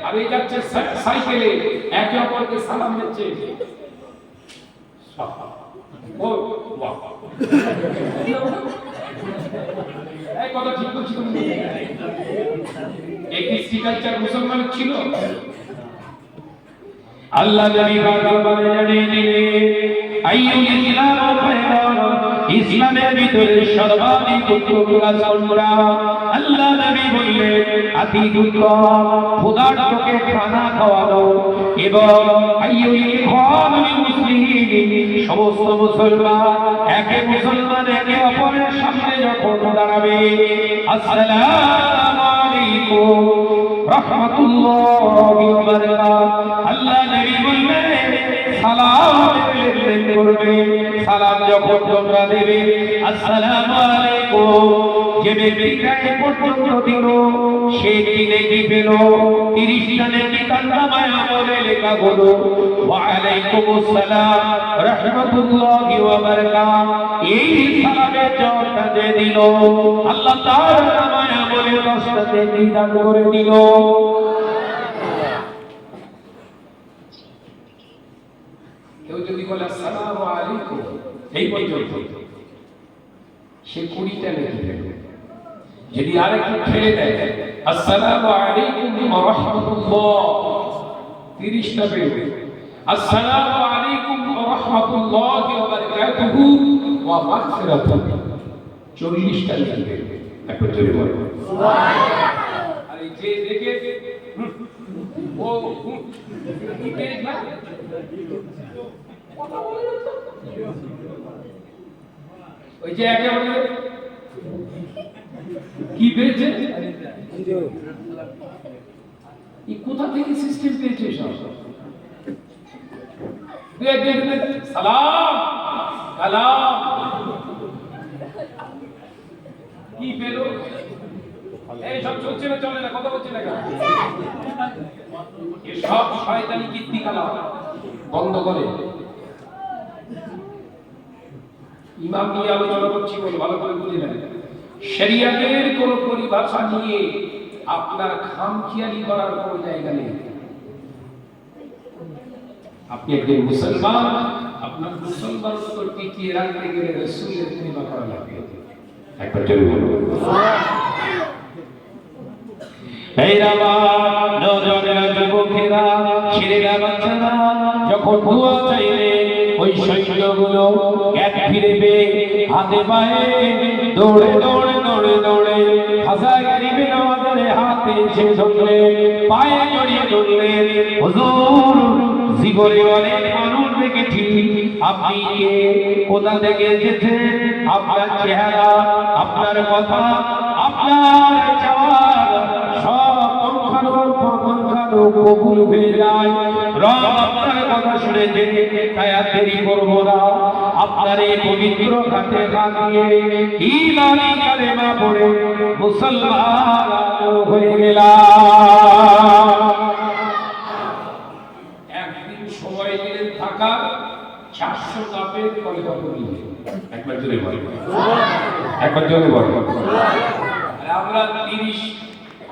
Speaker 1: আর এই যাচ্ছে সাইকেলে, একে অপরকে সালাম দিচ্ছে। ও বাহ, এই কথা ঠিক বলছি। একটি কালচার মুসলমানের ছিল। আল্লাহ নবী বারবার জানিয়ে দিলেন আইয়ুল ইসলাম খায়রান, ইসলামের ভিতরে সর্বাধিক উত্তম কাজ কোনটা? আল্লাহ নবী বললেন আতিকুল্লাহ, খোদাকে খানা খাওয়ানো, এবং আইয়ুল ইখওয়ানুল মুসলিমিন, সমস্ত মুসলমান একে মুসলমান একে অপরের সামনে যখন দাঁড়াবে আসসালামু আলাইকুম রাহমাতুল্লাহি ওয়া বারাকাতুহু, আল্লাহ নবী বললেন সালাম করবে। সালাম যখন তোমরা দেবে আসসালামু আলাইকুম, যে ব্যক্তিটা এ পর্যন্ত দিল সে দিনে কি পেল? 30টা নেকি তার নামায় আমলে লেখা হলো। ওয়া আলাইকুমুস সালাম রাহমাতুল্লাহি ওয়া বারাকাতুহু, এই সালামের জবাবটা যে দিল আল্লাহ তার নামায় আমলে 10টা নেকি দান করে দিল। কেউ যদি বলে আসসালামু আলাইকুম এই পর্যন্ত, সে 20টা নেকি পেল। যদি আরেকটু ছেড়ে দেয় আসসালামু আলাইকুম ওয়া রাহমাতুল্লাহ, 30টা পেল। আসসালামু আলাইকুম ওয়া রাহমাতুল্লাহি ওয়া বারাকাতুহু ওয়া মাগফিরাতুহু, 40টা নেকি পেল। একটু জোরে বলুন সুবহানাল্লাহ। আর এই যে দেখে ও কি পেজ ভাই? কথা বলে না তো। ওই যে একেবারে কি পেয়েছে এই কোথা থেকে সিস্টেম পেয়েছে সব? সালাম কালাম কি পেল? এই সব চলছে না, চলে না, কথা বলছে না কেন? সব শয়তানি কীর্তি কালাম বন্ধ করে। ইমাম নিয়ে আলোচনা করছি বলে ভালো করে বুঝে নেন। শরিয়াতের কোন পরিভাষা নিয়ে আপনার খামখেয়ালি করার কোনো জায়গা নেই। আপনি একজন মুসলমান, আপনার মুসলমানত্ব টিকিয়ে রাখতে গেলে রাসূলের পরিভা করা লাগবে। একবার জোরে বলুন এই রামা নজরের যুবকেরা ছেলেরা বাচ্চারা যখন দোয়া চাইলে ওই সৈন্যগুলো এক ফিরবে হাতে পায়ে দৌড়ে দৌড়ে দৌড়ে দৌড়ে হাজারি বিনওয়াদের হাতে এসে ধরলে পায়ে জড়িয়ে ধরলে হুজুর জীবনে অনেক মানুষ দেখেছি, আপনি কে, কোথা থেকে এসেছেন, আপনার চেহারা, আপনার কথা, আপনার চাওয়ার সব কবুল হয়ে যায়। রব আপনার কথা শুনেছে, তাই আর দেরি করবো না, আপনার এই পবিত্র হাতে হাত দিয়ে ঈমানি কালেমা পড়ে মুসলমান হয়ে গেলাম। একদিন সময় দিলেন থাকা 400 কাপের কলেজা পড়ি। একবার জোরে বল, একবার জোরে বল। আমরা 30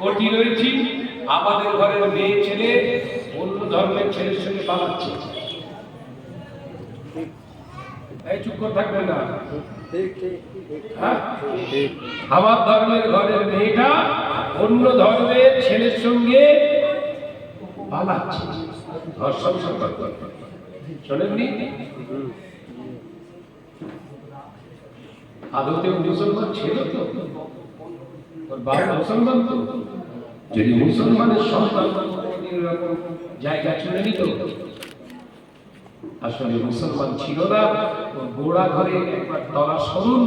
Speaker 1: কোটি রয়েছি, আমাদের ঘরের মেয়ে ছেলে অন্য ধর্মের ছেলের সঙ্গে পালাচ্ছে। এই চুপ করে থাকবেন না। আমার ধর্মের ঘরের মেয়েটা অন্য ধর্মের ছেলের সঙ্গে পালাচ্ছে, ধর্ষণ সম্পর্ক। শোনেননি? আদতে মুসলমান ছিল তো, ওর বাবা মুসলমান তো। যদি মুসলমানের সন্তান এরকম জায়গা চলে নিত, আসলে মুসলমান ছিল না। ওর গোড়া ঘরে একবার তলাশ করুন,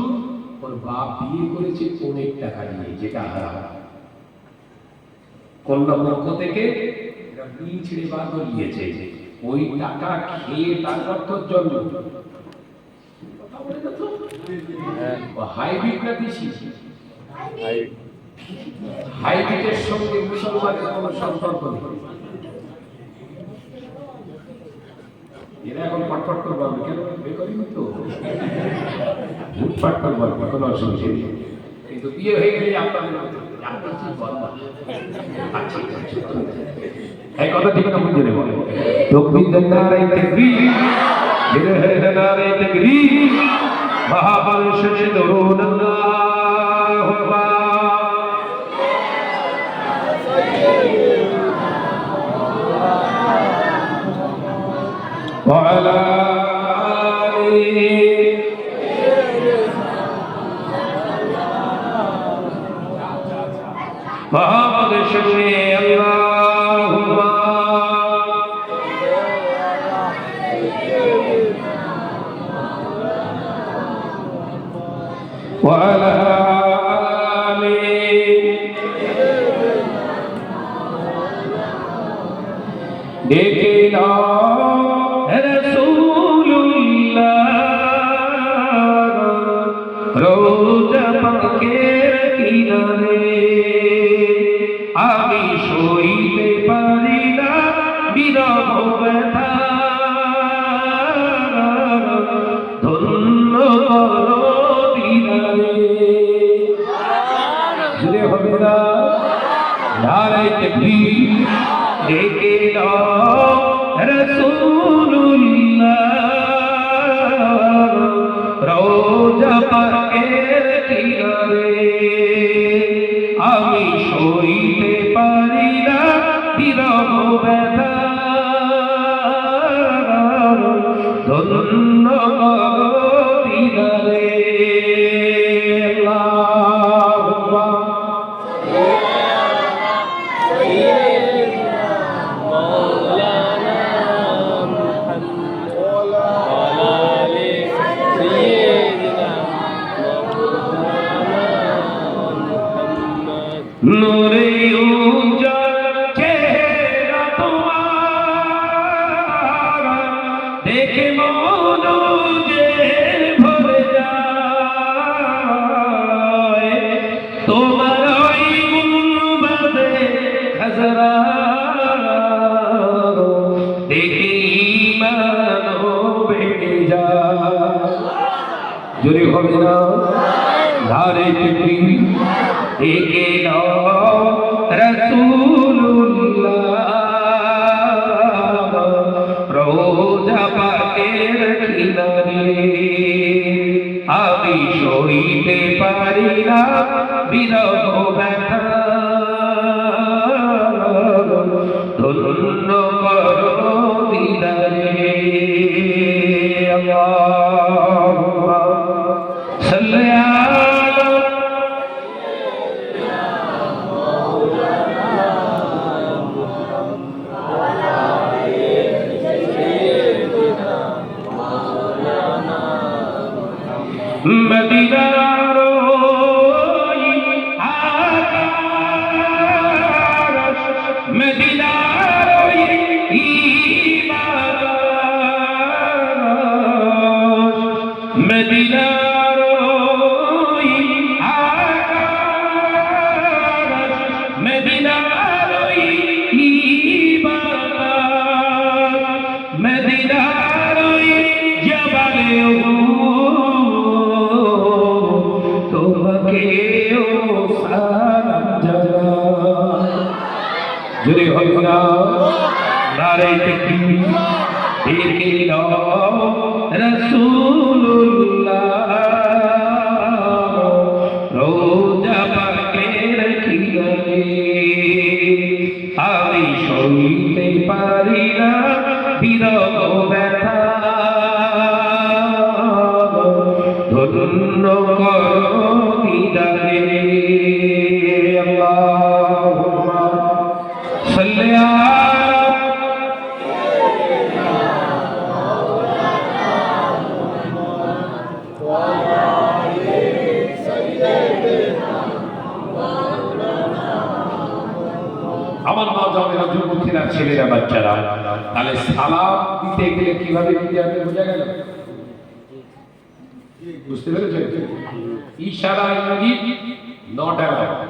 Speaker 1: ওর বাপ বিয়ে করেছে অনেক টাকা নিয়ে, যেটা হারাম। কন্যা পক্ষ থেকে বিয়ে ছেড়ে বার করিয়েছে, ওই টাকা খেয়ে তারপর তোর জন্ম। হাইব্রিড না দিছি, হাইব্রিডের সঙ্গে মুসলমানের কোনো সম্পর্ক নেই। এরা এখন পাটপাট করে বলবে, কেন বিয়ে করিনি তো, পাট করে বলবে, কোনো অসুবিধা নেই। কিন্তু বিয়ে হয়ে গেলে আপনাদের এই কথা ঠিক না বুঝে নেব। তকবীর নারে তাকবীর, নারে তাকবীর, মহাপুরুষের দরুদ আল্লাহু আকবার। وعلى محمد شفيع اللهم وعلى آله রোজা পাকের কিনারে আমি সইতে পারি না বিরহ ব্যথা, ধন্য করো দিদারে। জুড়ে হবে না নারে তাকবীর, ডেকে নাও রাসূলুল্লাহ রোজা পাকের কিনারে আমি সইতে পারি না বিরহ ব্যথা, ধন্য দিদারে। আল্লাহুম্মা দেখে মন যে ভরে যায় তোমার ওই গুণবাদে খাজরা দেখে ঈমান বেড়ে যায় জোরে হবে না ধারে তুমি দেখে নাও রাসূলুল্লাহ রোজা পাকের কিনারে আমি সইতে পারি না বিরহ ব্যথা ধন্য করো দিদারে আল্লাহুম্মা সাল্লি আলা মদিনার ওই আকাশ মদিনার ওই ইবাদত মদিনার ওই আকাশ মদিনার ওই ইবাদত মদিনার ওই জবালে তোমাকেও সালাম জানাই জোরে হবে না নারে তাকবীর দেখে নাও রাসূলুল্লাহ রোজা পাকের কিনারে আমি সইতে পারি না বিরহ ব্যথা ধন্য করো দিদারে আল্লাহুম্মা সাল্লি আলা আমার মা জানেরা যুবতীরা ছেলেরা বাচ্চারা তাহলে সালাম দিতে গেলে কিভাবে দিতে হবে বোঝা গেল বুঝতে পেরেছেন ইশারা ইঙ্গিত নট অ্যালাউড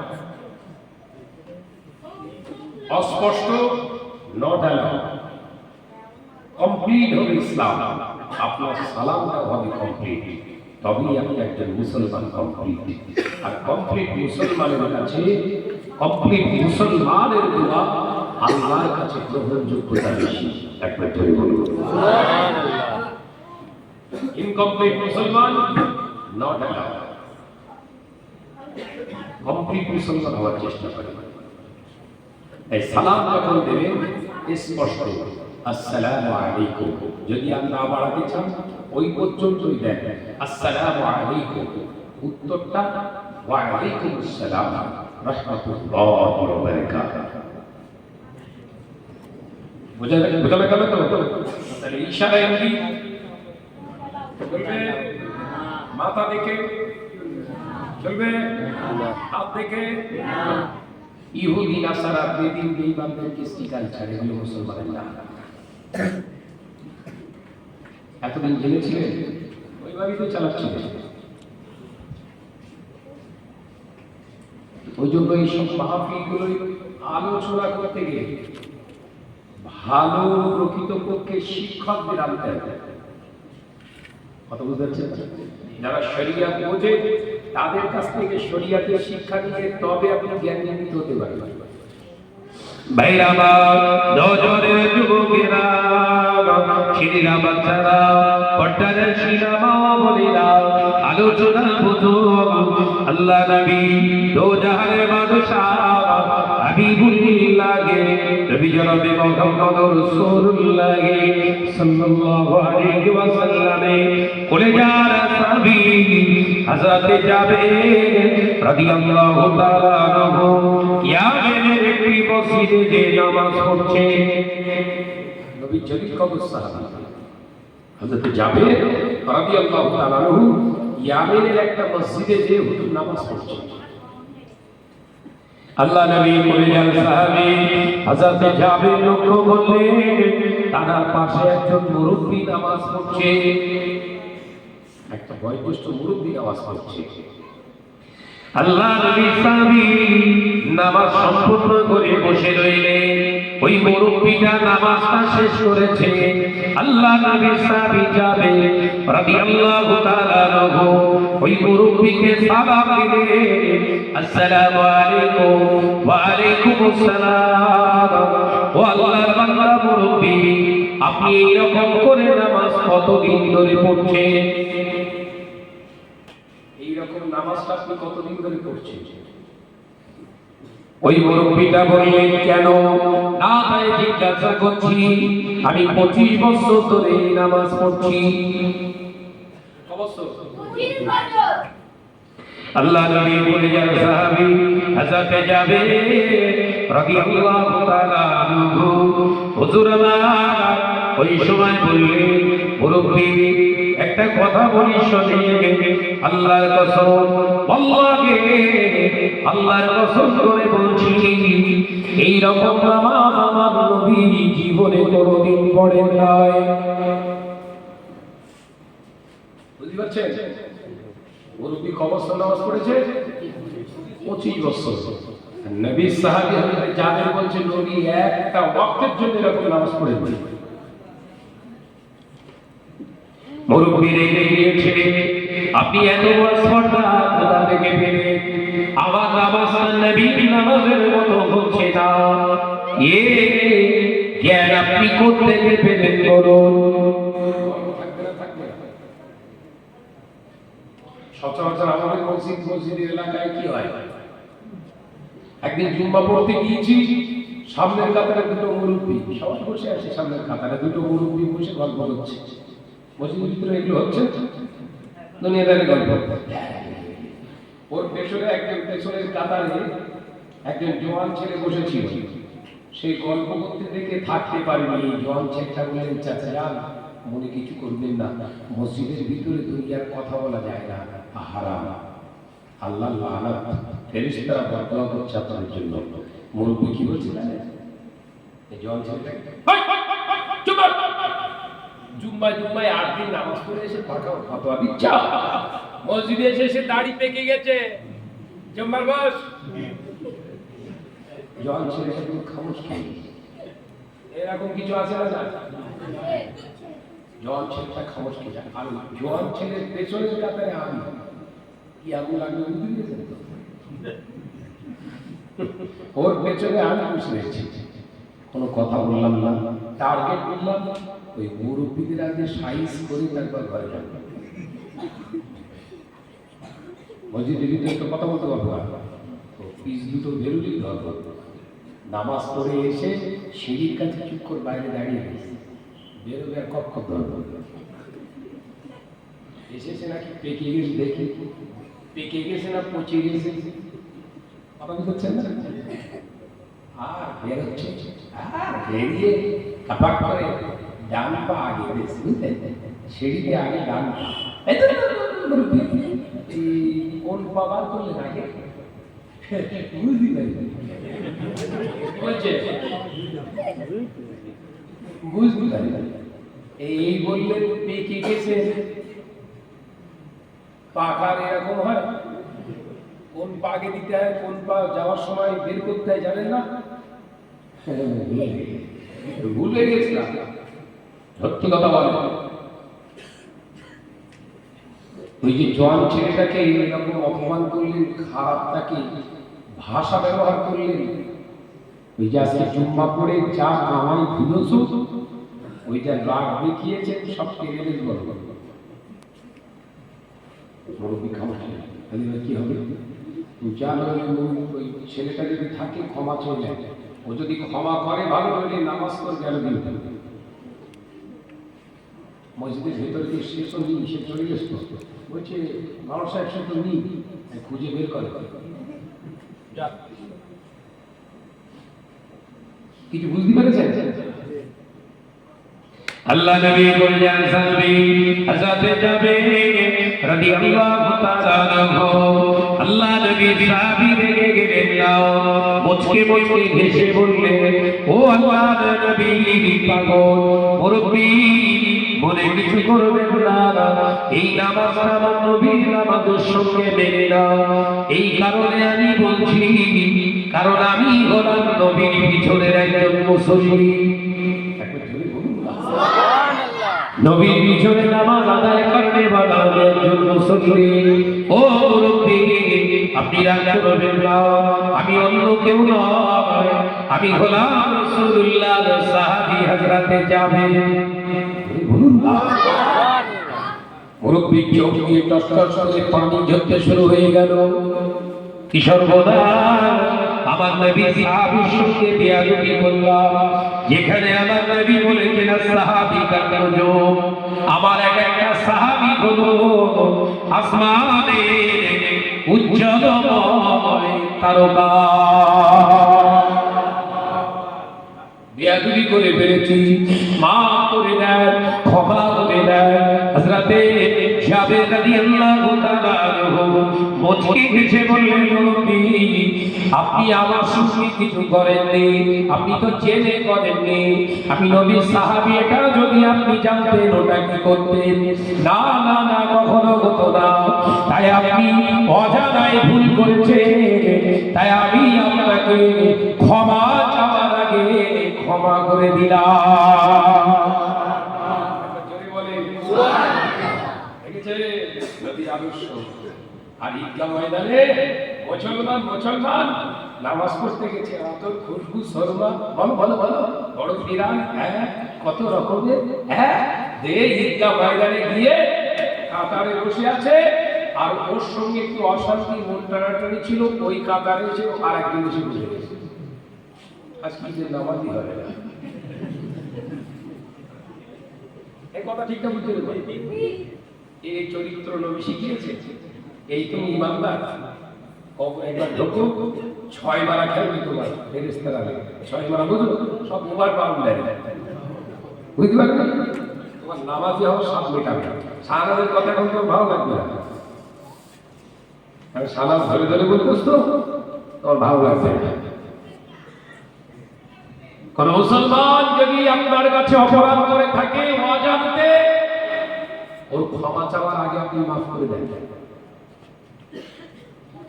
Speaker 1: অস্পষ্ট নট অ্যালাউড কমপ্লিট হবে ইসলাম আপনার সালামটা হবে কমপ্লিট তবেই আপনি একজন মুসলমান কমপ্লিট আর কমপ্লিট মুসলমানের কাছে কমপ্লিট মুসলমানের দোয়া আল্লাহর কাছে গ্রহণযোগ্যতা বেশি একবার ধরে বলুন incomplete Musliman not allowed complete Musliman হওয়ার চেষ্টা করবেন এই সালাম যখন দেবেন স্পষ্ট আসসালামু আলাইকুম যদি আল্লাহ বাড়াতে চান ওই পর্যন্তই দেন আসসালামু আলাইকুম উত্তরটা ওয়া আলাইকুমুস সালাম রাহমাতুল্লাহি ওয়া বারাকাতুহু বুঝা গেল তো তাহলে ইশারা ইঙ্গিত চলবে মাথা দেখে চলবে হাত দেখে ইহুদি নাসারা বেদিন বেঈমানদের কৃষ্টি কালচার এগুলো মুসলমানের না এতদিন জেনেছিলেন ওইভাবেই তো চালাচ্ছিলেন ওই জন্য এইসব মাহফিলগুলোই আলোচনা করতে গিয়ে ভালো প্রকৃতপক্ষে শিক্ষকদের আনতে হবে কথা বুঝতে পারছেন যারা শরিয়াত বোঝে তাদের কাছ থেকে শরিয়াতের শিক্ষা নিয়ে তবে আপনি জ্ঞানান্বিত হতে পারবেন ভাইরা আমার নজরের যুবকেরা ছেলেরা বাচ্চারা পট্টারের সিনেমা বলেরা আলোচনা বুঝো আল্লাহ নবী দো জাহানের বাদশাহ হাবিবুল্লাহকে নবী জনাবে মুহাম্মদ রাসূলুল্লাহ সাল্লাল্লাহু আলাইহি ওয়াসাল্লামে কলেজার সাহাবী হযরত জাবের রাদিয়াল্লাহু তাআলা আনহু ইয়ামেনের একটি মসজিদে যে নামাজ পড়ছে নবী জলিল কদর সাহাবী হযরত জাবের রাদিয়াল্লাহু তাআলা আনহু ইয়ামেনের একটা মসজিদে যে হুজুর নামাজ পড়ছে আল্লাহ নবী কলেজার সাহাবী হযরত জাবের লক্ষ্য করলেন তার পাশে একজন মুরব্বী নামাজ পড়ছে, একটা বয়োজ্যেষ্ঠ মুরব্বী নামাজ পড়ছে। আল্লাহ নবী সাহাবী নামাজ সম্পূর্ণ করে বসে রইলেন। ওই মুরব্বিটা নামাজটা শেষ করেছে, আল্লাহ নবী সাহাবী যাবে রাদিয়াল্লাহু তাআলা আনহু ওই মুরব্বিকে সালাম দিলেন, আসসালামু আলাইকুম। ওয়া আলাইকুমুস সালাম। ও আল্লাহর বান্দা মুরব্বি, আপনি এইরকম করে নামাজ কতদিন ধরে পড়ছেন? এইরকম নামাজটা আপনি কতদিন ধরে পড়ছেন? ওই মুরব্বিটা বললেন, কেন? না তাই জিজ্ঞাসা করছি, আমি 25 বছর ধরে এই নামাজ পড়ছি। আল্লাহ নবী বলে যান, সাহাবী হযরতে জাবের রাদিয়াল্লাহু তাআলা আনহু হুজুর আমার ওই সময় বললেন, মুরব্বি একটা কথা বলি শোনেন, আল্লাহর কসম, আল্লাহকে আল্লাহর কসম করে বলছি, এই রকম নামাজ আমার নবী জীবনে কোনোদিন পড়েন নাই। বুঝতে পারছেন? মুরব্বি কবস্ত নামাজ পড়েছে 25 বছর। নবী সাহাবী হযরত জাবের বলছেন, নবী একটা ওয়াক্তের জন্য এরকম নামাজ পড়েন। মুরব্বি রেগে গিয়েছে, আপনি এত বড় শ্রদ্ধা কোথা থেকে পেলেন? আমার নামাজ নবীর নামাজের মতো হচ্ছে না, এ জ্ঞান আপনি কোথা থেকে পেলেন বলুন? সচরাচর আমাদের মসজিদের এলাকায় কি হয়, একদিন জুম্মা পড়তে গিয়েছি, সামনের কাতারে দুটো মুরব্বি, সবাই বসে আছে, সামনের কাতারে দুটো মুরব্বি বসে গল্প করছে। মসজিদের ভিতরে এগুলো হচ্ছে দুনিয়াদারি গল্প। ওর পেছনে একজন, পেছনের কাতারে একজন জওয়ান ছেলে বসেছিল, সেই গল্প করতে দেখে থাকতে পারেনি। জওয়ান ছেলেটা বললেন, চাচা যান, মনে কিছু করবেন না, মসজিদের ভিতরে দুনিয়ার কথা বলা যায় না, হারাম, আল্লাহ লানত, ফেরেশতারা বদদোয়া করছে আপনার জন্য। মুরব্বি কি বলছে জানেন? এই জওয়ান ছেলেটা জুম্মায় 8 দিন নামাজ পড়ে এসে ফতোয়া দিচ্ছে,
Speaker 2: মসজিদে এসে সে দাড়ি পেকে গেছে, জম্মার বস।
Speaker 1: জওয়ান ছেলে একদম খামোশ খেয়ে, এরকম কিছু আছে না? জওয়ান ছেলেটা খামোশ খেয়ে যায়, আর জওয়ান ছেলের পেছনের কাতারে আমি কি আগুন লাগবে বুঝতে পেরেছেন তো? ওর পেছনে আমি বসে রয়েছি, কোনো কথা বললাম না, টার্গেট করলাম ওই মুরব্বিদের আগে সাইজ করে তারপর ঘরে যাব। মসজিদের ভিতরে তো কথা বলতে পারবো না, তো পিস দুটো বেরোলেই ধরবো। নামাজ পড়ে এসে সিঁড়ির কাছে চুপ করে বাইরে দাঁড়িয়ে গেছে, বেরোবে আর কক্ষ ধরবো। এসেছে নাকি পেকে গেছে, দেখে পেকে গেছে না পচে গেছে, কথা বুঝতে না? আর বেরোচ্ছে, আর বেরিয়ে কাপাট করে ডান পা আগে দিয়েছে, বুঝলেন? সিঁড়িতে আগে ডান পা, কোন পা বার করলেন আগে? বুঝতে পারি বলছে, বুঝতে পারি এই বললেন পেকে গেছে। পাকার এরকম হয়, কোন পা আগে দিতে হয়, কোন পা যাওয়ার সময় বের করতে হয় জানেন না? ভুলে গেছিলাম, সত্যি কথা বলে। ওই যে জওয়ান ছেলেটাকে এরকম অপমান করলেন, খারাপটাকে ভাষা ব্যবহার করলেন, ওই যে আজকে জুম্মা পড়ে যা কামাই ভুলেছ, ওইটা রাগ দেখিয়েছেন, সব কেড়ে বলবো। মুরব্বি খামোশ, কি হবে? ওই ছেলেটা যদি থাকে ক্ষমা চলে যায়, ও যদি ক্ষমা করে ভালো, হলে নামাজ করে গেল দিন। মসজিদের ভেতরে যে শেষ নিই, সে চলে গেছে, বলছে মানুষ একসাথে নিই, খুঁজে বের করে। কিছু বুঝতে পেরেছেন? আল্লাহ নবী বললেন সাহাবী হযরতে জাবের রাদিয়াল্লাহু তাআলা আনহু আল্লাহ নবী সাহাবী রেগে গেলেন না মুচকে মুচকে হেসে বললেন ও আল্লাহর নবী পাগল মুরব্বি মনে কিছু করবেন না এই নামাজটা আমার নবীর নামাজের সঙ্গে মেলে না এই কারণে আমি বলছি কারণ আমি হলাম নবীর পিছনের একজন মুসল্লি নবীর পিছনে নামাজ আদায় করতে বাধা একজন মুসল্লি ও মুরব্বি আপনি রাগ করবেন না আমি অন্য কেউ নয় আমি হলাম রাসূলুল্লাহর সাহাবী হযরতে জাবের মুরব্বি চোখ দিয়ে টস করে পানি ঝরতে শুরু হয়ে গেল কি সর্বদা আমার নবী সাহাবীর সঙ্গে বেয়াদবি করলাম যেখানে আমার নবী বলেছেন সাহাবী কারণে আমার একটা সাহাবী হলো আসমানে উজ্জ্বলময় তারকা বেয়াদবি করে ফেলেছি মাফ করে দেন ক্ষমা করে দেন হযরতে জাবের রাদিয়াল্লাহু তাআলা আনহু মুচকি হেসে বললেন নবী আপনি আমার সঙ্গে কিছু করেননি আপনি তো জেনে করেননি আমি নবীর সাহাবী এটা যদি আপনি জানতেন ওটা কি করতেন না না না কখনো হতো না তাই আপনি অজানায় ভুল করেছেন তাই আমি আপনাকে ক্ষমা চাওয়ার আগে ক্ষমা করে দিলাম নবীর আদর্শ আর ঈদগাহ ময়দানে মুসলমান নামাজ পড়তে গেছে আতর খুশবু শর্মা বলো বলো বলো বড় বিরান হ্যাঁ কত রকমের হ্যাঁ দে ঈদগাহ ময়দানে গিয়ে কাতারে বসে আছে আর ওর সঙ্গে একটু অশান্তি মন টানাটানি ছিল ওই কাতারে এসে আর একদিন এসে বসে গেছে আজকে যে নামাজই হবে না এই কথা ঠিকঠাক বুঝতে পারবে এই চরিত্র নবী শিখিয়েছে এই তুমি ইমানদার একবার ঢোকো 6 মারা খেলবে তোমার ফেরেশতারা 6 মারা বুঝো সব মোবার পাউন্ড দেয় বুঝতে পারবে তোমার নামাজি হও সব মেটাবে সারাদের কথা এখন তোমার ভালো লাগবে না আমি সালাদ ধরে ধরে বলতেছ তো তোমার ভালো লাগবে না কোন মুসলমান যদি আপনার কাছে অপরাধ করে থাকে অজান্তে ওর ক্ষমা চাওয়ার আগে আপনি মাফ করে দেন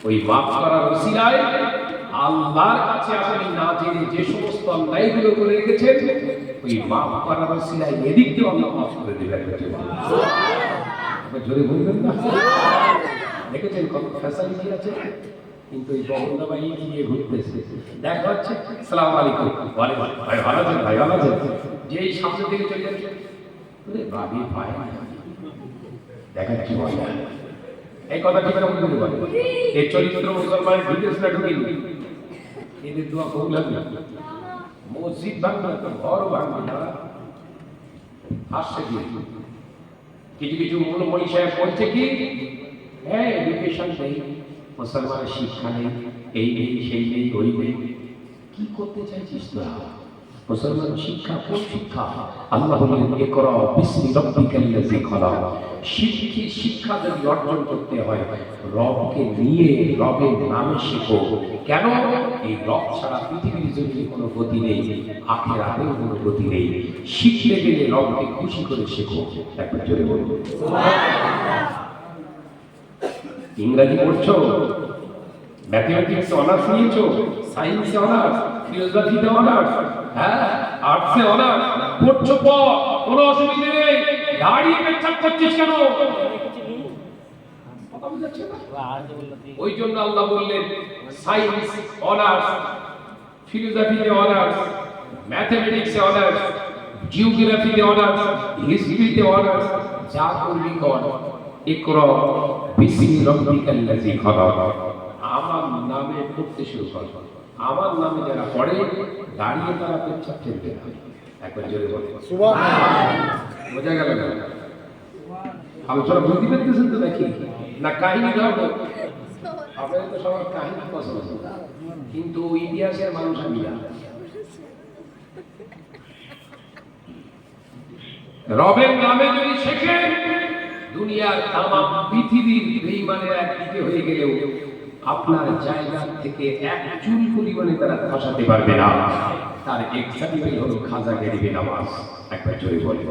Speaker 1: ওই মাফ করার ওসিলায় আল্লাহর কাছে আপনি না জেনে যে সমস্ত অন্যায়গুলো করে রেখেছেন ওই মাফ করার ওসিলায় এদিক দিয়ে আল্লাহ মাফ করে দেবেন জোরে বলবেন না দেখেছেন কত ফ্যাসিলিটি আছে কিন্তু এই বহনদাবাই নিয়ে ঘুরতেছে দেখা হচ্ছে আসসালামু আলাইকুম ভাই ভালো আছেন ভাই ভালো আছেন যেই সামনে থেকে চলে যাচ্ছে ভাবি ভাই দেখাচ্ছি মজা এই কথা ঠিক না বলতে পারে এই চরিত্র মুসলমানের ঢুকেছে না ঢুকিনি এদের দোয়া কবুল হবে মসজিদ ভাঙবে না ঘর ভাঙবে না আসছে দিয়ে কিছু কিছু মৌলমণি সাহেব বলছে কি হ্যাঁ এডুকেশন নেই মুসলমানের শিক্ষা নেই এই নেই সেই নেই ওই নেই কি করতে চাইছিস তোরা মুসলমান শিক্ষা কোন শিক্ষা আল্লাহ বললেন ইকরা বিসমি রাব্বিকাল্লাযী খালাক শিক্ষা যদি অর্জন করতে হয় রবকে নিয়ে রবের নামে শেখো কেন এই রব ছাড়া পৃথিবীর জমিনে কোনো গতি নেই আখিরাতেও কোনো গতি নেই শিখতে গেলে রবকে খুশি করে শেখো একবার জোরে বলবো ইংরেজি পড়ছো ম্যাথমেটিক্স অনার্স নিয়েছো সায়েন্সে অনার্স ফিলোসফিতে অনার্স হ্যাঁ আর্টসে অনার্স পড়ছো কোনো অসুবিধা নেই দাঁড়িয়ে পেছাব করছিস কেন ওই জন্য আল্লাহ বললেন সায়েন্স অনার্স ফিলোসফিতে অনার্স ম্যাথমেটিক্সে অনার্স জিওগ্রাফিতে অনার্স হিস্ট্রিতে অনার্স যা করবি কর ইকরা বিসমি রাব্বিকাল্লাযী খালাক আমার নামে পড়তে শুরু কর আমার নামে যারা পড়ে দাঁড়িয়ে তারা পেছাব ঠেলবে না একবার জোরে বলে সুবহানাল্লাহ বোঝা গেল না আলোচনা বুঝতে পেরেছেন তো নাকি না কাহিনী দাও আপনাদের তো সবার কাহিনী পছন্দ কিন্তু ইতিহাসের মানুষ আমি না রবের নামে যদি শেখেন, দুনিয়ার তামাম পৃথিবীর বেঈমানের একদিকে হয়ে গেলেও আপনার জায়গা থেকে এক চুল পরিমাণে তারা খসাতে পারবে না। তার এক্সাম্পল হলো খাজা গরিবে নামাজ। একবার জোরে বলে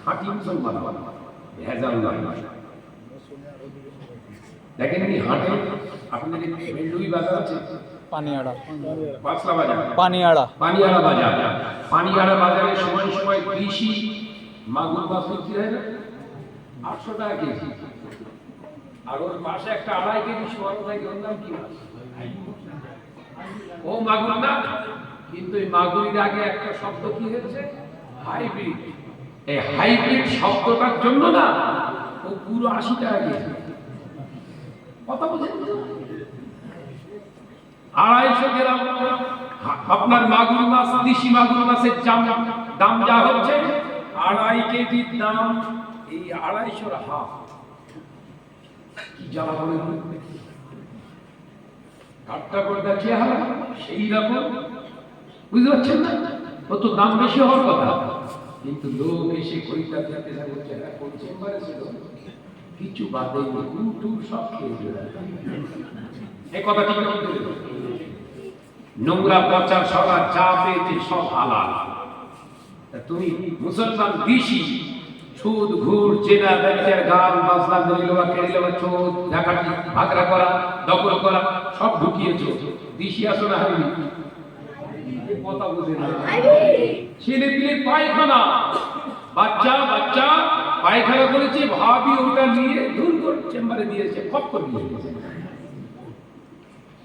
Speaker 1: খাঁটি মুসলমান ভেজাল নয়। দেখেন নি হাটে আপনাদের মেন্ডুই বাজার আছে,
Speaker 3: পানিয়াড়া
Speaker 1: পাঁচলা বাজার,
Speaker 3: পানিয়াড়া
Speaker 1: পানিয়াড়া বাজার। পানিয়াড়া বাজারে সময় সময় কৃষি মাগুর মাছ বিক্রি হয় না, 800 টাকা কেজি। আর ওর পাশে একটা 2.5 কেজি সোয়াল থাকে, ওর নাম কি মাছ? ও মাগুর না, কিন্তু এই মাগুরির আগে একটা শব্দ কি হয়েছে? হাইব্রিড। এই হাইব্রিড শব্দটার জন্য না ও পুরো 80 টাকা কেজি। কথা বুঝেন? 250 গ্রাম আপনার মাগুর মাছ, দেশি মাগুর মাছের দাম যা হচ্ছে, 2.5 কেজির দাম এই 250 হাফ। কি জ্বালা বলে কাটটা করে দেখিয়ে হয় সেই রকম, বুঝতে পারছেন না? ও তো দাম বেশি হওয়ার কথা, কিন্তু লোক এসে কইটা দিতে যাচ্ছে কোন চেম্বারে ছিল, কিছু বাদে টু সব খেয়ে দিল। এই কথা ঠিক না? নোংরা পচা সরা যা পেয়েছে সব হালাল। তুমি মুসলমান দিশি সুদ ঘুর জেনা ব্যবসার গান বাজনা দলিলবা কেড়িলবা চোদ ডাকাতি ভাগরা করা দখল করা সব ঢুকিয়েছো। দিশি আসো না হাইনি কথা বুঝে না। ছেলে পিলে পায়খানা, বাচ্চা বাচ্চা পায়খানা করেছে, ভাবি ওটা নিয়ে দূর করে চেম্বারে দিয়েছে, খপ করে দিয়েছে।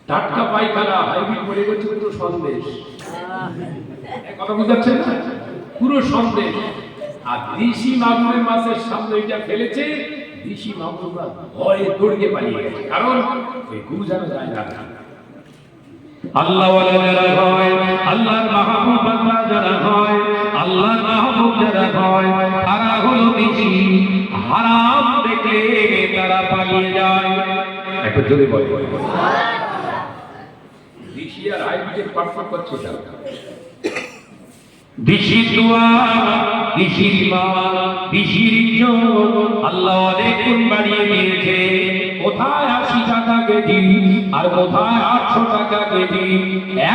Speaker 1: টাটকা পায়খানা হাইব্রিড পড়ে গেছে, পুরো সন্দেশ। কথা বুঝতে পারছেন না? পুরো সন্দেশ। আর দেশি মাগুরের মাছের সামনে এটা ফেলেছে, দেশি মাগুর মাছ ভয়ে দৌড়িয়ে পালিয়ে গেছে, কারণ ওই গুজানো যায় না।
Speaker 4: আল্লাহ ওয়ালা যারা হয়, আল্লাহর মাহবুব বান্দা যারা হয়, আল্লাহর মাহবুব যারা হয়, তারা হলো বেশি হারাম দেখলে তারা পালিয়ে যায়।
Speaker 1: একটু জোরে বল। দেশি আর হাইব্রিডের পার্থক্য হচ্ছে এটা।
Speaker 4: দিশির দোয়া, দিশির মা, দিশির ইজ্জত আল্লাহ অনেক গুণ বাড়িয়ে দিয়েছে। কোথায় 80 টাকা কেজি আর কোথায় 800 টাকা কেজি।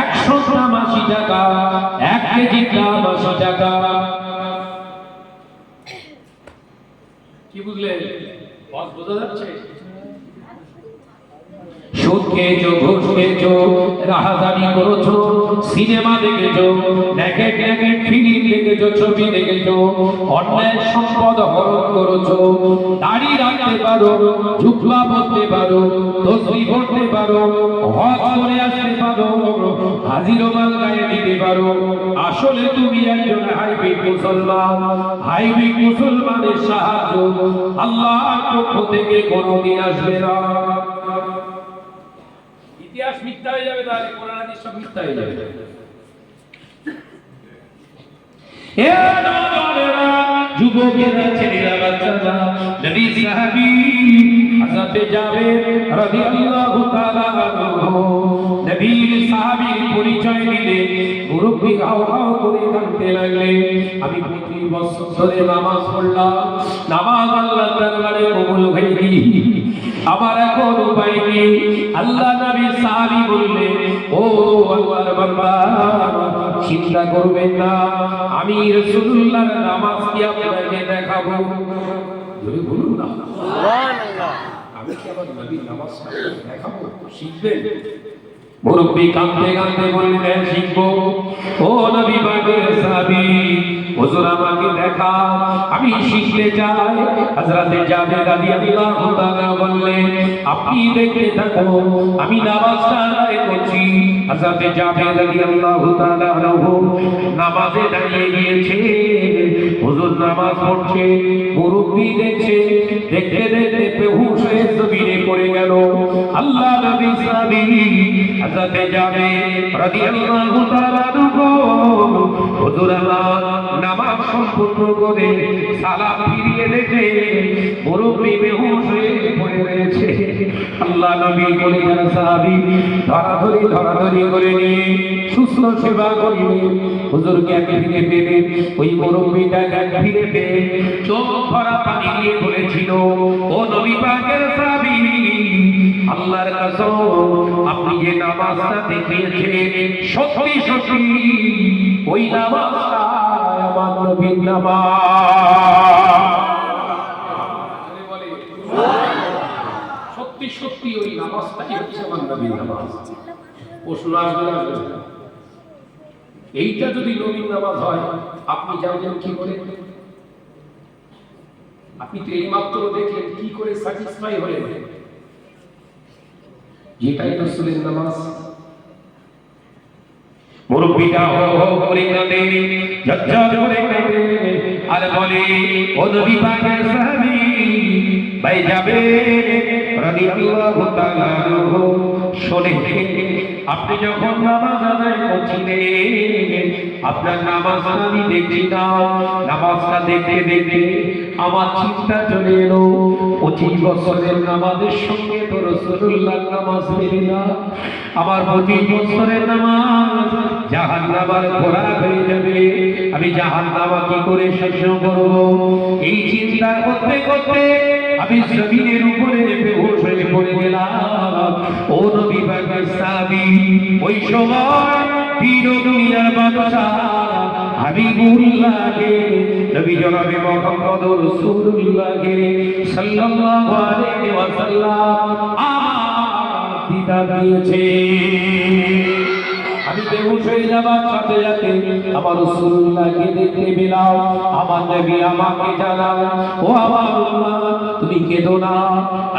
Speaker 4: 100 গ্রাম 80 টাকা, 1 কেজি দাম 80 টাকা।
Speaker 1: কি বুঝলে? বস বোঝা যাচ্ছে?
Speaker 4: সুদ খেয়েছো, ঘুষ খেয়েছো, রাহাজানি করেছো, সিনেমা দেখেছো, নেকেট নেকেট ফিল্ম দেখেছো, ছবি দেখেছো, অন্যায় সম্পদ হরণ করেছো। দাড়ি রাখতে পারো, ঝুকলা পড়তে পারো, তসবিহ পড়তে পারো, হজ করে আসতে পারো, হাজির মাল গায়ে দিতে পারো। আসলে তুমি একজন হাইব্রিড মুসলমান। হাইব্রিড মুসলমানের সাহায্য আল্লাহর পক্ষ থেকে কোনোদিন আসবে না।
Speaker 1: ইতিহাস মিথ্যা হয়ে যাবে, তাহলে কোরআন হাদিস সব মিথ্যা হয়ে যাবে।
Speaker 4: এ নওজওয়ানেরা, যুবকেরা, ছেলেরা, বাচ্চারা, নবী সাহাবী হযরত জাবের রাদিয়াল্লাহু তাআলা আনহু নবীর সাহাবীর পরিচয় দিলে মুরব্বি হাও হাও করে কাঁদতে লাগলেন। আমি 25 বছর ধরে নামাজ পড়লাম, নামাজ আল্লাহর দরবারে কবুল হয়নি, আমার এখন উপায় নেই। আল্লাহ নবী সাহাবী বললেন, ও আল্লাহর বান্দা, চিন্তা করবেন না, আমি রাসূলুল্লাহর নামাজ কি আপনাকে দেখাবো।
Speaker 1: যদি বলুন না
Speaker 3: সুবহানাল্লাহ,
Speaker 1: আমি কি আবার নবীর নামাজ দেখাবো? শিখবেন?
Speaker 4: মুরব্বি কাঁদতে কাঁদতে বললেন, শিখবো। ও নবী পাকের সাহাবী, হুজুর আমাকে দেখা, আমি শিখতে চাই। হযরত জাবের রাদিয়াল্লাহু তাআলা বললেন, আপনি দেখতে থাকুন, আমি নামাজটা আদায় করছি। হযরত জাবের রাদিয়াল্লাহু তাআলা আনহু নামাজে দাঁড়িয়ে গিয়েছে, হুজুর নামাজ পড়ছে, মুরব্বি দেখছে, দেখতে দেখতে বেহুশ হয়ে জমিনে পড়ে গেল। আল্লাহ নবী সাহাবী হযরত জাবের রাদিয়াল্লাহু তাআলা আনহু হুজুর আমার নামাজ সম্পূর্ণ করে সালাম ফিরিয়ে দেখে মুরব্বি বেহুশ হয়ে পড়ে রয়েছে। আল্লাহ নবী বললেন, সাহাবী ধরাধরি করে নিয়ে সুস্থ সেবা করলেন। হুজুরকে ফিরে পেলেন, ওই মুরব্বিটা জ্ঞান ফিরে পেয়ে চোখ ভরা পানি দিয়ে বলেছিল, ও নবী পাকের সাহাবী, আল্লাহর কসম, আপনি যে নামাজটা দেখিয়েছেন সত্যি সত্যি ওই নামাজটা আমার নবীর নামাজ।
Speaker 1: সত্যি সত্যি ওই নামাজটাই হচ্ছে আমার নবীর নামাজ। প্রশ্ন আসবে না, এইটা যদি নবীর নামাজ হয় আপনি জানলেন কি করে? আপনি তো এইমাত্র দেখলেন, কি করে স্যাটিসফাই হলেন যেটাই রাসূলের নামাজ?
Speaker 4: মুরব্বিটা হো হো করে কাঁদে, ঝরঝর করে কাঁদে, আর বলে, ও নবী পাকের সাহাবী ভাই যাবে রাদিয়াল্লাহু তাআলা আনহু, শোনেন, আপনি যখন নামাজ আদায় করছিলেন, আপনার নামাজটা আমি দেখছি না, নামাজটা দেখতে দেখতে আমার চিন্তা চলে এলো 25 বছরের নামাজের সঙ্গে তো রাসূলুল্লাহর নামাজ মেলে না। আমার 25 বছরের নামাজ জাহান্নামের ঘোড়া হয়ে যাবে, আমি জাহান্নামা কি করে সহ্য করব? এই চিন্তা করতে করতে আমি জমিনের উপরে বেহুশ হয়ে পড়ে গেলাম। ও নবী পাকের সাহাবী, ওই সময় পুরো দুনিয়ার বাদশা হাবিবুল্লাহকে, নবী জনাবে মুহাম্মদ রাসূলুল্লাহ সাল্লাল্লাহু আলাইহি ওয়াসাল্লাম আমার দিদার দিয়েছে। আমি বেহুশ হয়ে যাবার সাথে সাথে আমার রাসূলুল্লাহকে দেখতে পেলাম। আমার নবী আমাকে জানায়, ও আমার আল্লাহ, তুমি কেঁদো না,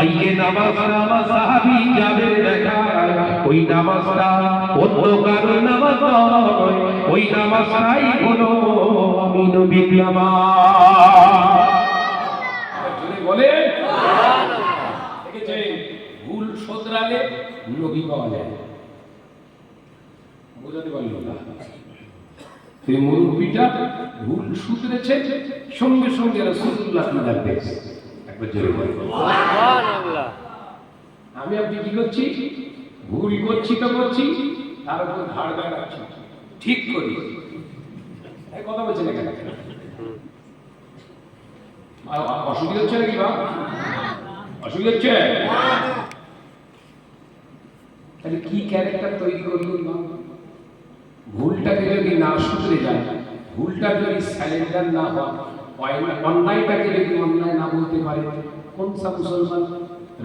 Speaker 4: এই নামাজটা আমার সাহাবী যাবের দেখায়, ওই নামাজটা অন্য কারো নামাজ নয়, ওই নামাজটাই হলো আমি নবীর নামাজ।
Speaker 1: বলে দেখেছেন, ভুল শোধরালে নবী পাওয়া যায়। বোঝাতে পারল না, সেই মুরব্বিটা ভুল শুধরেছে, সঙ্গে সঙ্গে রাসূলুল্লাহ দিদার পেয়েছে। একবার জোরে বলেন
Speaker 3: সুবহানাল্লাহ।
Speaker 1: আমি আপনি কি করছি? ভুল করছি তো করছি, তার উপর ঘাড় দেখাচ্ছি, ঠিক করি। এই কথা বলছেন এখানে, অসুবিধা হচ্ছে নাকি? বা অসুবিধা হচ্ছে? তাহলে কি ক্যারেক্টার তৈরি করলেন? না, ভুলটাকে যদি না শুধরে যায়, ভুলটা যদি স্যালেন্ডার না হয়, অন্যায়টাকে যদি অন্যায় না বলতে পারে, কোন সব মুসলমান?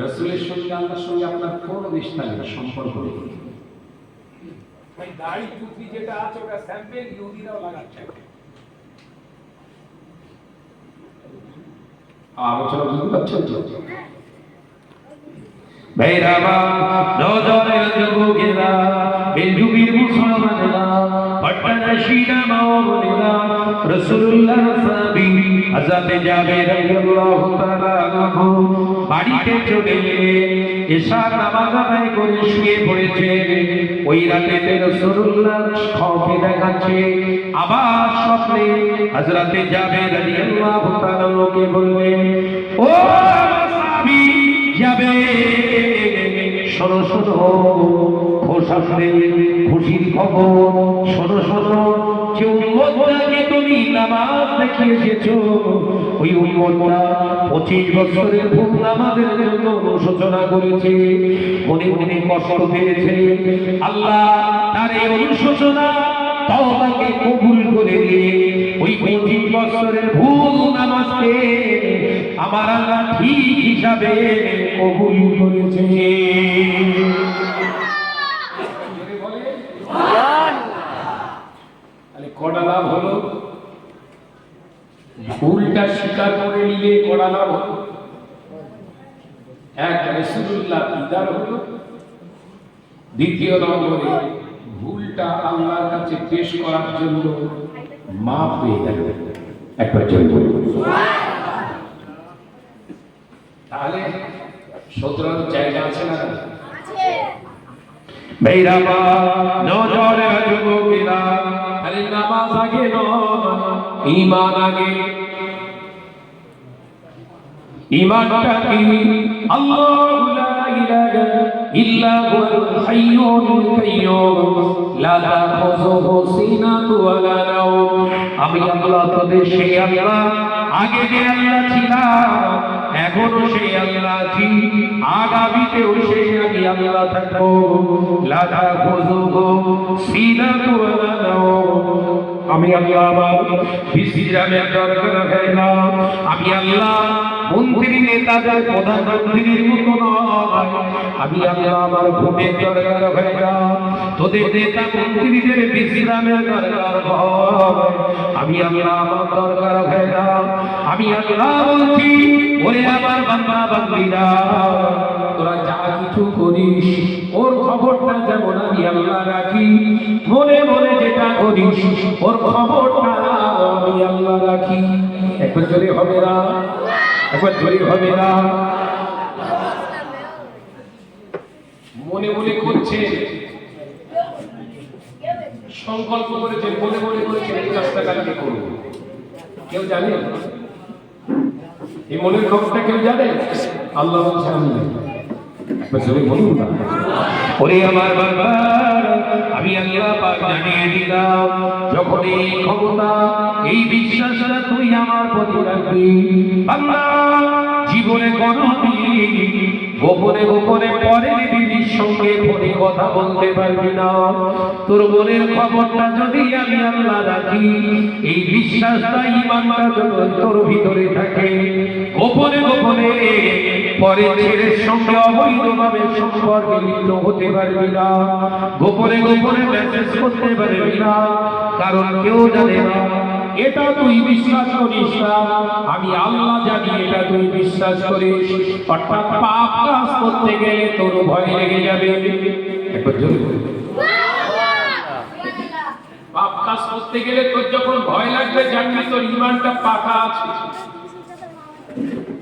Speaker 1: রাসূলের সঙ্গে আল্লাহর সঙ্গে আপনার কোন রিশতা নেই, সম্পর্ক নেই। ভাই দাড়ি টুপি যেটা আছে ওটা স্যাম্পল ইহুদিরাও লাগাচ্ছে। আলোচনা বুঝতে পারছেন তো?
Speaker 4: ভৈরবা নজরের যুবকেরা, বেজুবির মুসলমানেরা, পটনাশীরা মাওলানা, রাসূলুল্লাহ সাহাবী হযরত জাবের রাদিয়াল্লাহু তাআলা আনহু বাড়িতে চলে এশার নামাজ আদায় করে শুয়ে পড়েছে। ওই রাতে রাসূলুল্লাহ স্বপ্নে দেখাচ্ছে, আবার স্বপ্নে হযরত জাবের রাদিয়াল্লাহু তাআলা কে বললেন, ও আমার সাহাবী যাবে, শোনো শোনো, খোশাসনে খুশির খবর শোনো শোনো, যে উম্মতটাকে তুমি নামাজ দেখিয়ে এসেছো, ওই উম্মতটা 25 বছরের ভুল নামাজের জন্য অনুশোচনা করেছে, মনে মনে কষ্ট পেয়েছে। আল্লাহ তার এই অনুশোচনা তওবাকে কবুল করে দিয়ে ওই 25 বছরের ভুল নামাজকে আমার আল্লাহ ঠিক হিসাবে কবুল করেছে।
Speaker 1: তাহলে কটা লাভ হলো? ভুলটা স্বীকার করে নিলে কটা লাভ হলো? এক, রাসূলুল্লাহ দিদার হলো। দ্বিতীয় নম্বরে ভুলটা আল্লাহর কাছে পেশ করার জন্য মাফ পেয়ে গেল। একবার জয় বলুন। তাহলে শোধরানোর জায়গা আছে না?
Speaker 4: ভৈরবা নজরের যুবকেরা, খালি নামাজ আগে নয়, ঈমান আগে। ঈমানটা কি আল্লাহু লা ইলাহা ইল্লা হুয়াল হাইয়ুল কাইয়্যুম লা তাখুযুহু সিনাতু ওয়ালা নাওম। আমি আল্লাহ, তোদের সেই আল্লাহ, আগে যে আল্লাহ ছিলাম এখনো সেই আল্লাহ আছি, আগামীতেও সেই আমি আল্লাহ থাকবো। লা তাখুযুহু সিনাতু ওয়ালা নাওম। আমি আল্লাহ আমার বিশ্রামের দরকার হয় না। আমি আল্লাহ মন্ত্রী নেতাদের প্রধানমন্ত্রীর মতো নয়। আমি আল্লাহ আমার ঘুমের দরকার হয় না। তোদের নেতা মন্ত্রীদের বিশ্রামের দরকার হয়, আমি আল্লাহ আমার দরকার হয় না। আমি আল্লাহ বলছি, ওরে আমার বান্দা বান্দীরা, তোরা যা কিছু করিস ওর খবরটা যেমন আমি আল্লাহ রাখি, মনে মনে যেটা করিস ওর খবরটা আমি আল্লাহ রাখি। একবার জোরে হবে না, একবার জোরে হবে না।
Speaker 1: মনে মনে করছে, সংকল্প করেছে, মনে মনে করেছে এই কাজটা কালকে করব। কেউ জানে এই মনের খবরটা? কেউ জানে? আল্লাহ বলছে আমি জানি। একবার জোরে বলুন না।
Speaker 4: ওরে আমার বাবা, আমি আল্লাহ পাক জানিয়ে দিলাম, যখন এই ক্ষমতা এই বিশ্বাসটা তুই আমার প্রতি রাখবি, বান্দা জীবনে কোনোদিন গোপনে গোপনে পরের বিবির সঙ্গে ফোনে কথা বলতে পারবি না। তোর মনের খবরটা যদি আমি আল্লাহ রাখি, এই বিশ্বাসটা ঈমানটা যদি তোর ভিতরে থাকে, গোপনে গোপনে পরের ছেলের সঙ্গে অবৈধভাবে সম্পর্কে লিপ্ত হতে পারবি না, গোপনে গোপনে মেসেজ করতে পারবি না, কারণ কেউ জানে না। এটা তুই বিশ্বাস করিস না, আমি আল্লাহ জানি এটা তুই বিশ্বাস করিস। অর্থাৎ পাপ কাজ করতে গেলে তোর ভয় লেগে যাবে। একবার জোরে বল।
Speaker 1: পাপ কাজ করতে গেলে তোর যখন ভয় লাগবে, জানবি তোর ঈমানটা পাকা আছে।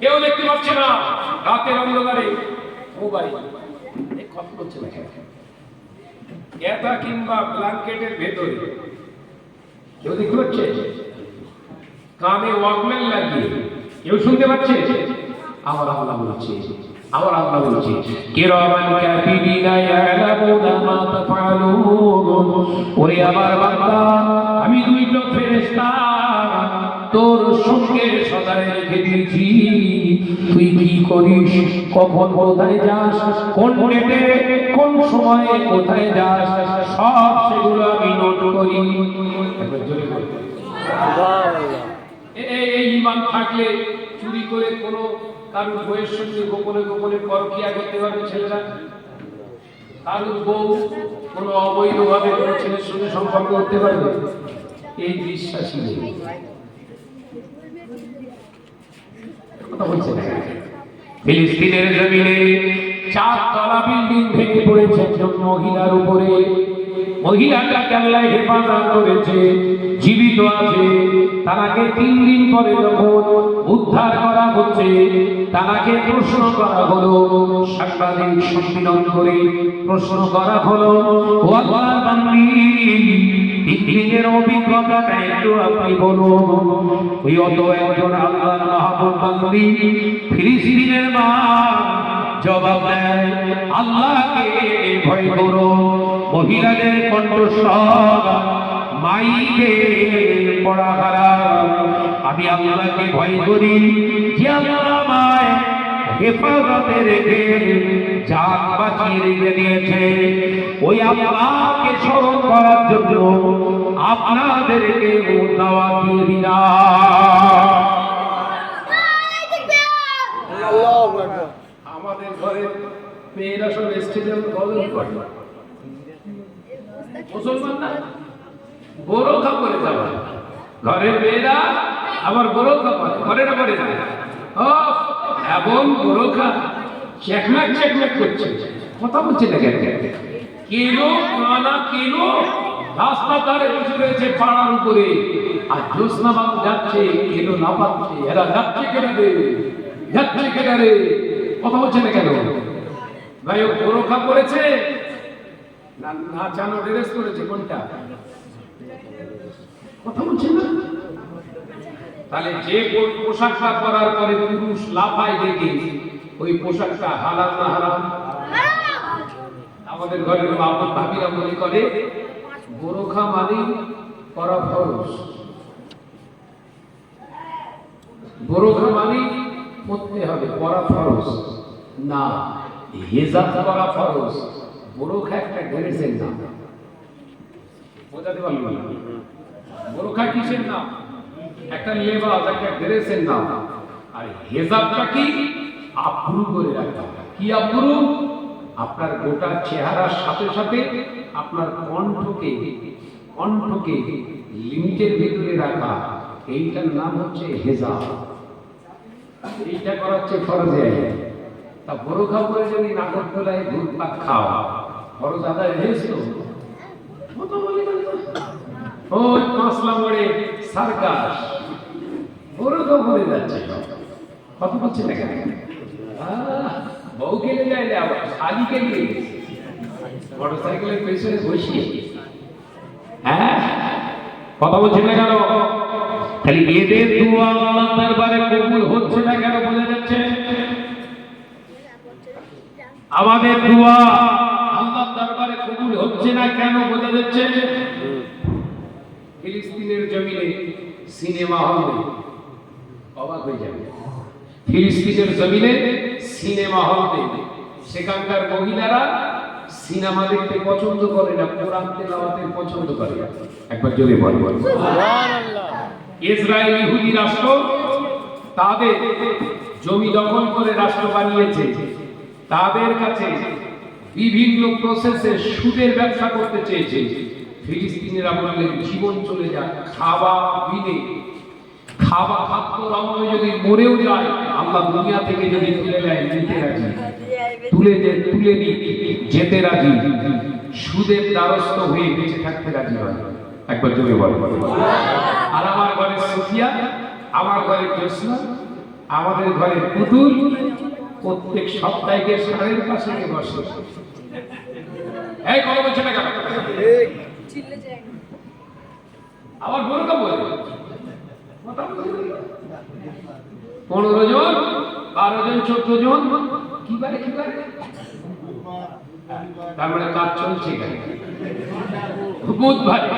Speaker 1: কেউ দেখতে পাচ্ছে না, রাতের অন্ধকারে মোবাইল এই কথা বলছে না, এটা কিংবা ব্ল্যাঙ্কেটের ভেতরে কেউ দেখতে পাচ্ছে? কানে ওয়াকম্যান লাগিয়ে কেউ শুনতে পাচ্ছে? আবার আল্লাহ বলছে, আবার আল্লাহ বলছে,
Speaker 4: কিরামান কাতিবিনা ইয়ালামুনা মা তাফআলুন। ওরে আমার বান্দা, আমি দুইটা ফেরেশতা তোর সঙ্গে সদাই রেখে দিয়েছি। তুই কি করিস, কখন কোথায় যাস, কোন ডেটে কোন সময়ে কোথায় যাস, সব সেগুলো আমি নোট করি।
Speaker 1: একবার জোরে বল। এই ঈমান থাকলে চুরি করে কোনো কারোর বউয়ের সঙ্গে গোপনে গোপনে পরকীয়া করতে পারবে ছেলেরা। কারোর বউ কোনো অবৈধভাবে কোনো ছেলের সঙ্গে সম্পর্ক করতে পারবে, এই বিশ্বাসই নেই। কথা বলছে না।
Speaker 4: ফিলিস্তিনের জমিনে 4 তলা বিল্ডিং ভেঙে পড়েছে একজন মহিলার উপরে। মহিলাটাকে আল্লাহ হেফাজত করেছে, জীবিত আছে। তাকে 3 দিন পরে যখন উদ্ধার করা হচ্ছে, তাকে প্রশ্ন করা হলো, সাংবাদিক সম্মেলন করে প্রশ্ন করা হলো, ও আল্লাহর বান্দী, বিল্ডিংয়ের অভিজ্ঞতাটা একটু আপনি বলুন। ওই অত একজন আল্লাহর মাহবুব বান্দী ফিলিস্তিনের মা জবাব দেয়, আল্লাহকে ভয় করো। মহিলাদের কণ্ঠস্বর মাইকে পড়া হারাম। আমি আল্লাহকে ভয় করি, যে আল্লাহ আমায় হেফাজতে রেখে জান বাঁচিয়ে রেখে দিয়েছে। ওই আল্লাহকে স্মরণ করার জন্য আপনাদেরকে দাওয়াত দিয়ে দিলাম।
Speaker 1: আমাদের ঘরে মেয়েরা সব স্টেজে গজল করে, মুসলমান না, বোরখা পরে যাওয়া। ঘরের মেয়েরা আবার বোরখা পরে, ঘরে না পরে যায়। এবং বোরখা চেকমেক চেকমেক করছে, কথা বলছে না কেন? কেলো কানা কেলো রাস্তা ধারে বসে রয়েছে পাড়ার উপরে, আর জ্যোৎস্না বাবু যাচ্ছে, কেলো না পাচ্ছে। এরা যাচ্ছে কেনা রে, যাচ্ছে কেনা রে, কথা বলছে না কেন? ভাই ও বোরখা পরেছে না, না জানো ড্রেস করেছে, কোনটা? কথা বলছে না। তাহলে যে পোশাকটা পরার পরে পুরুষ লাফায় দেখে ওই পোশাকটা হালাল না হারাম? আমাদের ঘরের বাবা ভাবিরা মনে করে বোরখা মানে করা ফরজ, বোরখা মানে পড়তে হবে, পরা ফরজ না, হেজাব করা ফরজ। বোরখা একটা ড্রেসের নাম, বোঝাতে পারলো না? বোরখা কিসের নাম? একটা লেবাস, একটা ড্রেসের নাম। আর হেজাবটা কি? আব্রু করে রাখা। কি আব্রু? আপনার গোটা চেহারার সাথে সাথে আপনার কণ্ঠকে লিমিটের ভিতরে রাখা, এইটার নাম হচ্ছে হেজাব। এইটা করা হচ্ছে ফরজে। তা বোরখা পরে যদি নাগর দোলায় ঘুরপাক খাও, ফরজ আদায় হয়েছে? ওই পাঁচলা মোড়ে সার্কাস, বোরখা পরে যাচ্ছে, কত বলছে না কেন? বউ গেলে যায় না, আবার শালি গেলে মোটরসাইকেলের পেছনে বসিয়ে। হ্যাঁ, কথা বলছেন না কেন? খালি এদের দোয়া আল্লাহর দরবারে কবুল হচ্ছে না কেন বোঝা যাচ্ছে? আমাদের দোয়া আল্লাহর দরবারে কবুল হচ্ছে না কেন বোঝা যাচ্ছে? ফিলিস্তিনের জমিনে সিনেমা হল নেই, অবাক হয়ে যাবে। ফিলিস্তিনের জমিনে সিনেমা হল নেই, সেখানকার মহিলারা সিনেমা দেখতে পছন্দ করে না, কোরআন তেলাওয়াতে পছন্দ করে। একবার জোরে বল। ইসরায়েল ইহুদি রাষ্ট্র তাদের জমি দখল করে রাষ্ট্র বানিয়েছে, তাদের কাছে বিভিন্ন প্রসেসে সুদের ব্যবসা করতে চেয়েছে। ফিলিস্তিনিরা বললেন জীবন চলে যাক, খাওয়া বিনে, খাওয়া খাদ্যর অভাবে যদি মরেও যায়, আল্লাহ দুনিয়া থেকে যদি তুলে নেয় নিতে রাজি, তুলে যেতে রাজি, সুদের দ্বারস্থ হয়ে বেঁচে থাকতে রাজি হয়। একবার জোরে বল। আর আমার ঘরে সুফিয়া, আমার ঘরে জোসনা, আমাদের ঘরে পুতুল প্রত্যেক সপ্তাহে সারের পাশে বসে। এই কথা বলছে না কেন? আবার বোরখা বলে 15 জন, 12 জন, 14 জন, কি বারে তার মানে কাজ চলছে কেন? বুধবারে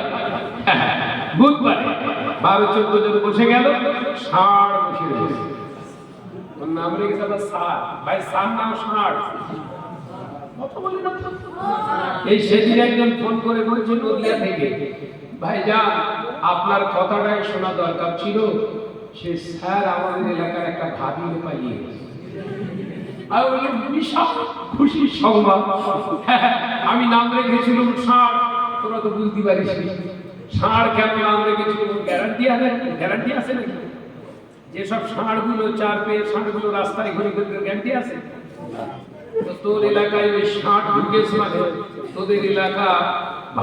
Speaker 1: 12-14 জন বসে গেল, ষাঁড় বসে রয়েছে। ওর নাম রেখে দাদা ষাঁড়, ভাই ষাঁড় নাম ষাঁড়। এই সেদিন একজন ফোন করে বলছে নদিয়া থেকে, ভাই যান আপনার কথাটাই শোনা দরকার ছিল, সে স্যার আমাদের এলাকার একটা ভাবিকে পাইয়ে গেছে। আর বলল বিশাল খুশির সংবাদ, আমি নাম রেখেছিলাম ষাঁড়, তোরা তো বুঝতে পারিস ষাঁড় কেন নাম রেখেছিল, গ্যারান্টি আছে নাকি? যেসব ষাঁড়গুলো চার পেয়ে ষাঁড়গুলো রাস্তায় ঘুরে ঘুরে গ্যারান্টি আছে? তোর এলাকায় ওই ষাঁড় ঢুকেছে মানে তোদের এলাকা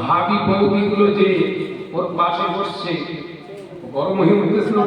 Speaker 1: ভাবি বৌদিগুলো যে ওর পাশে বসছে গরম হয়ে উঠতেছিল।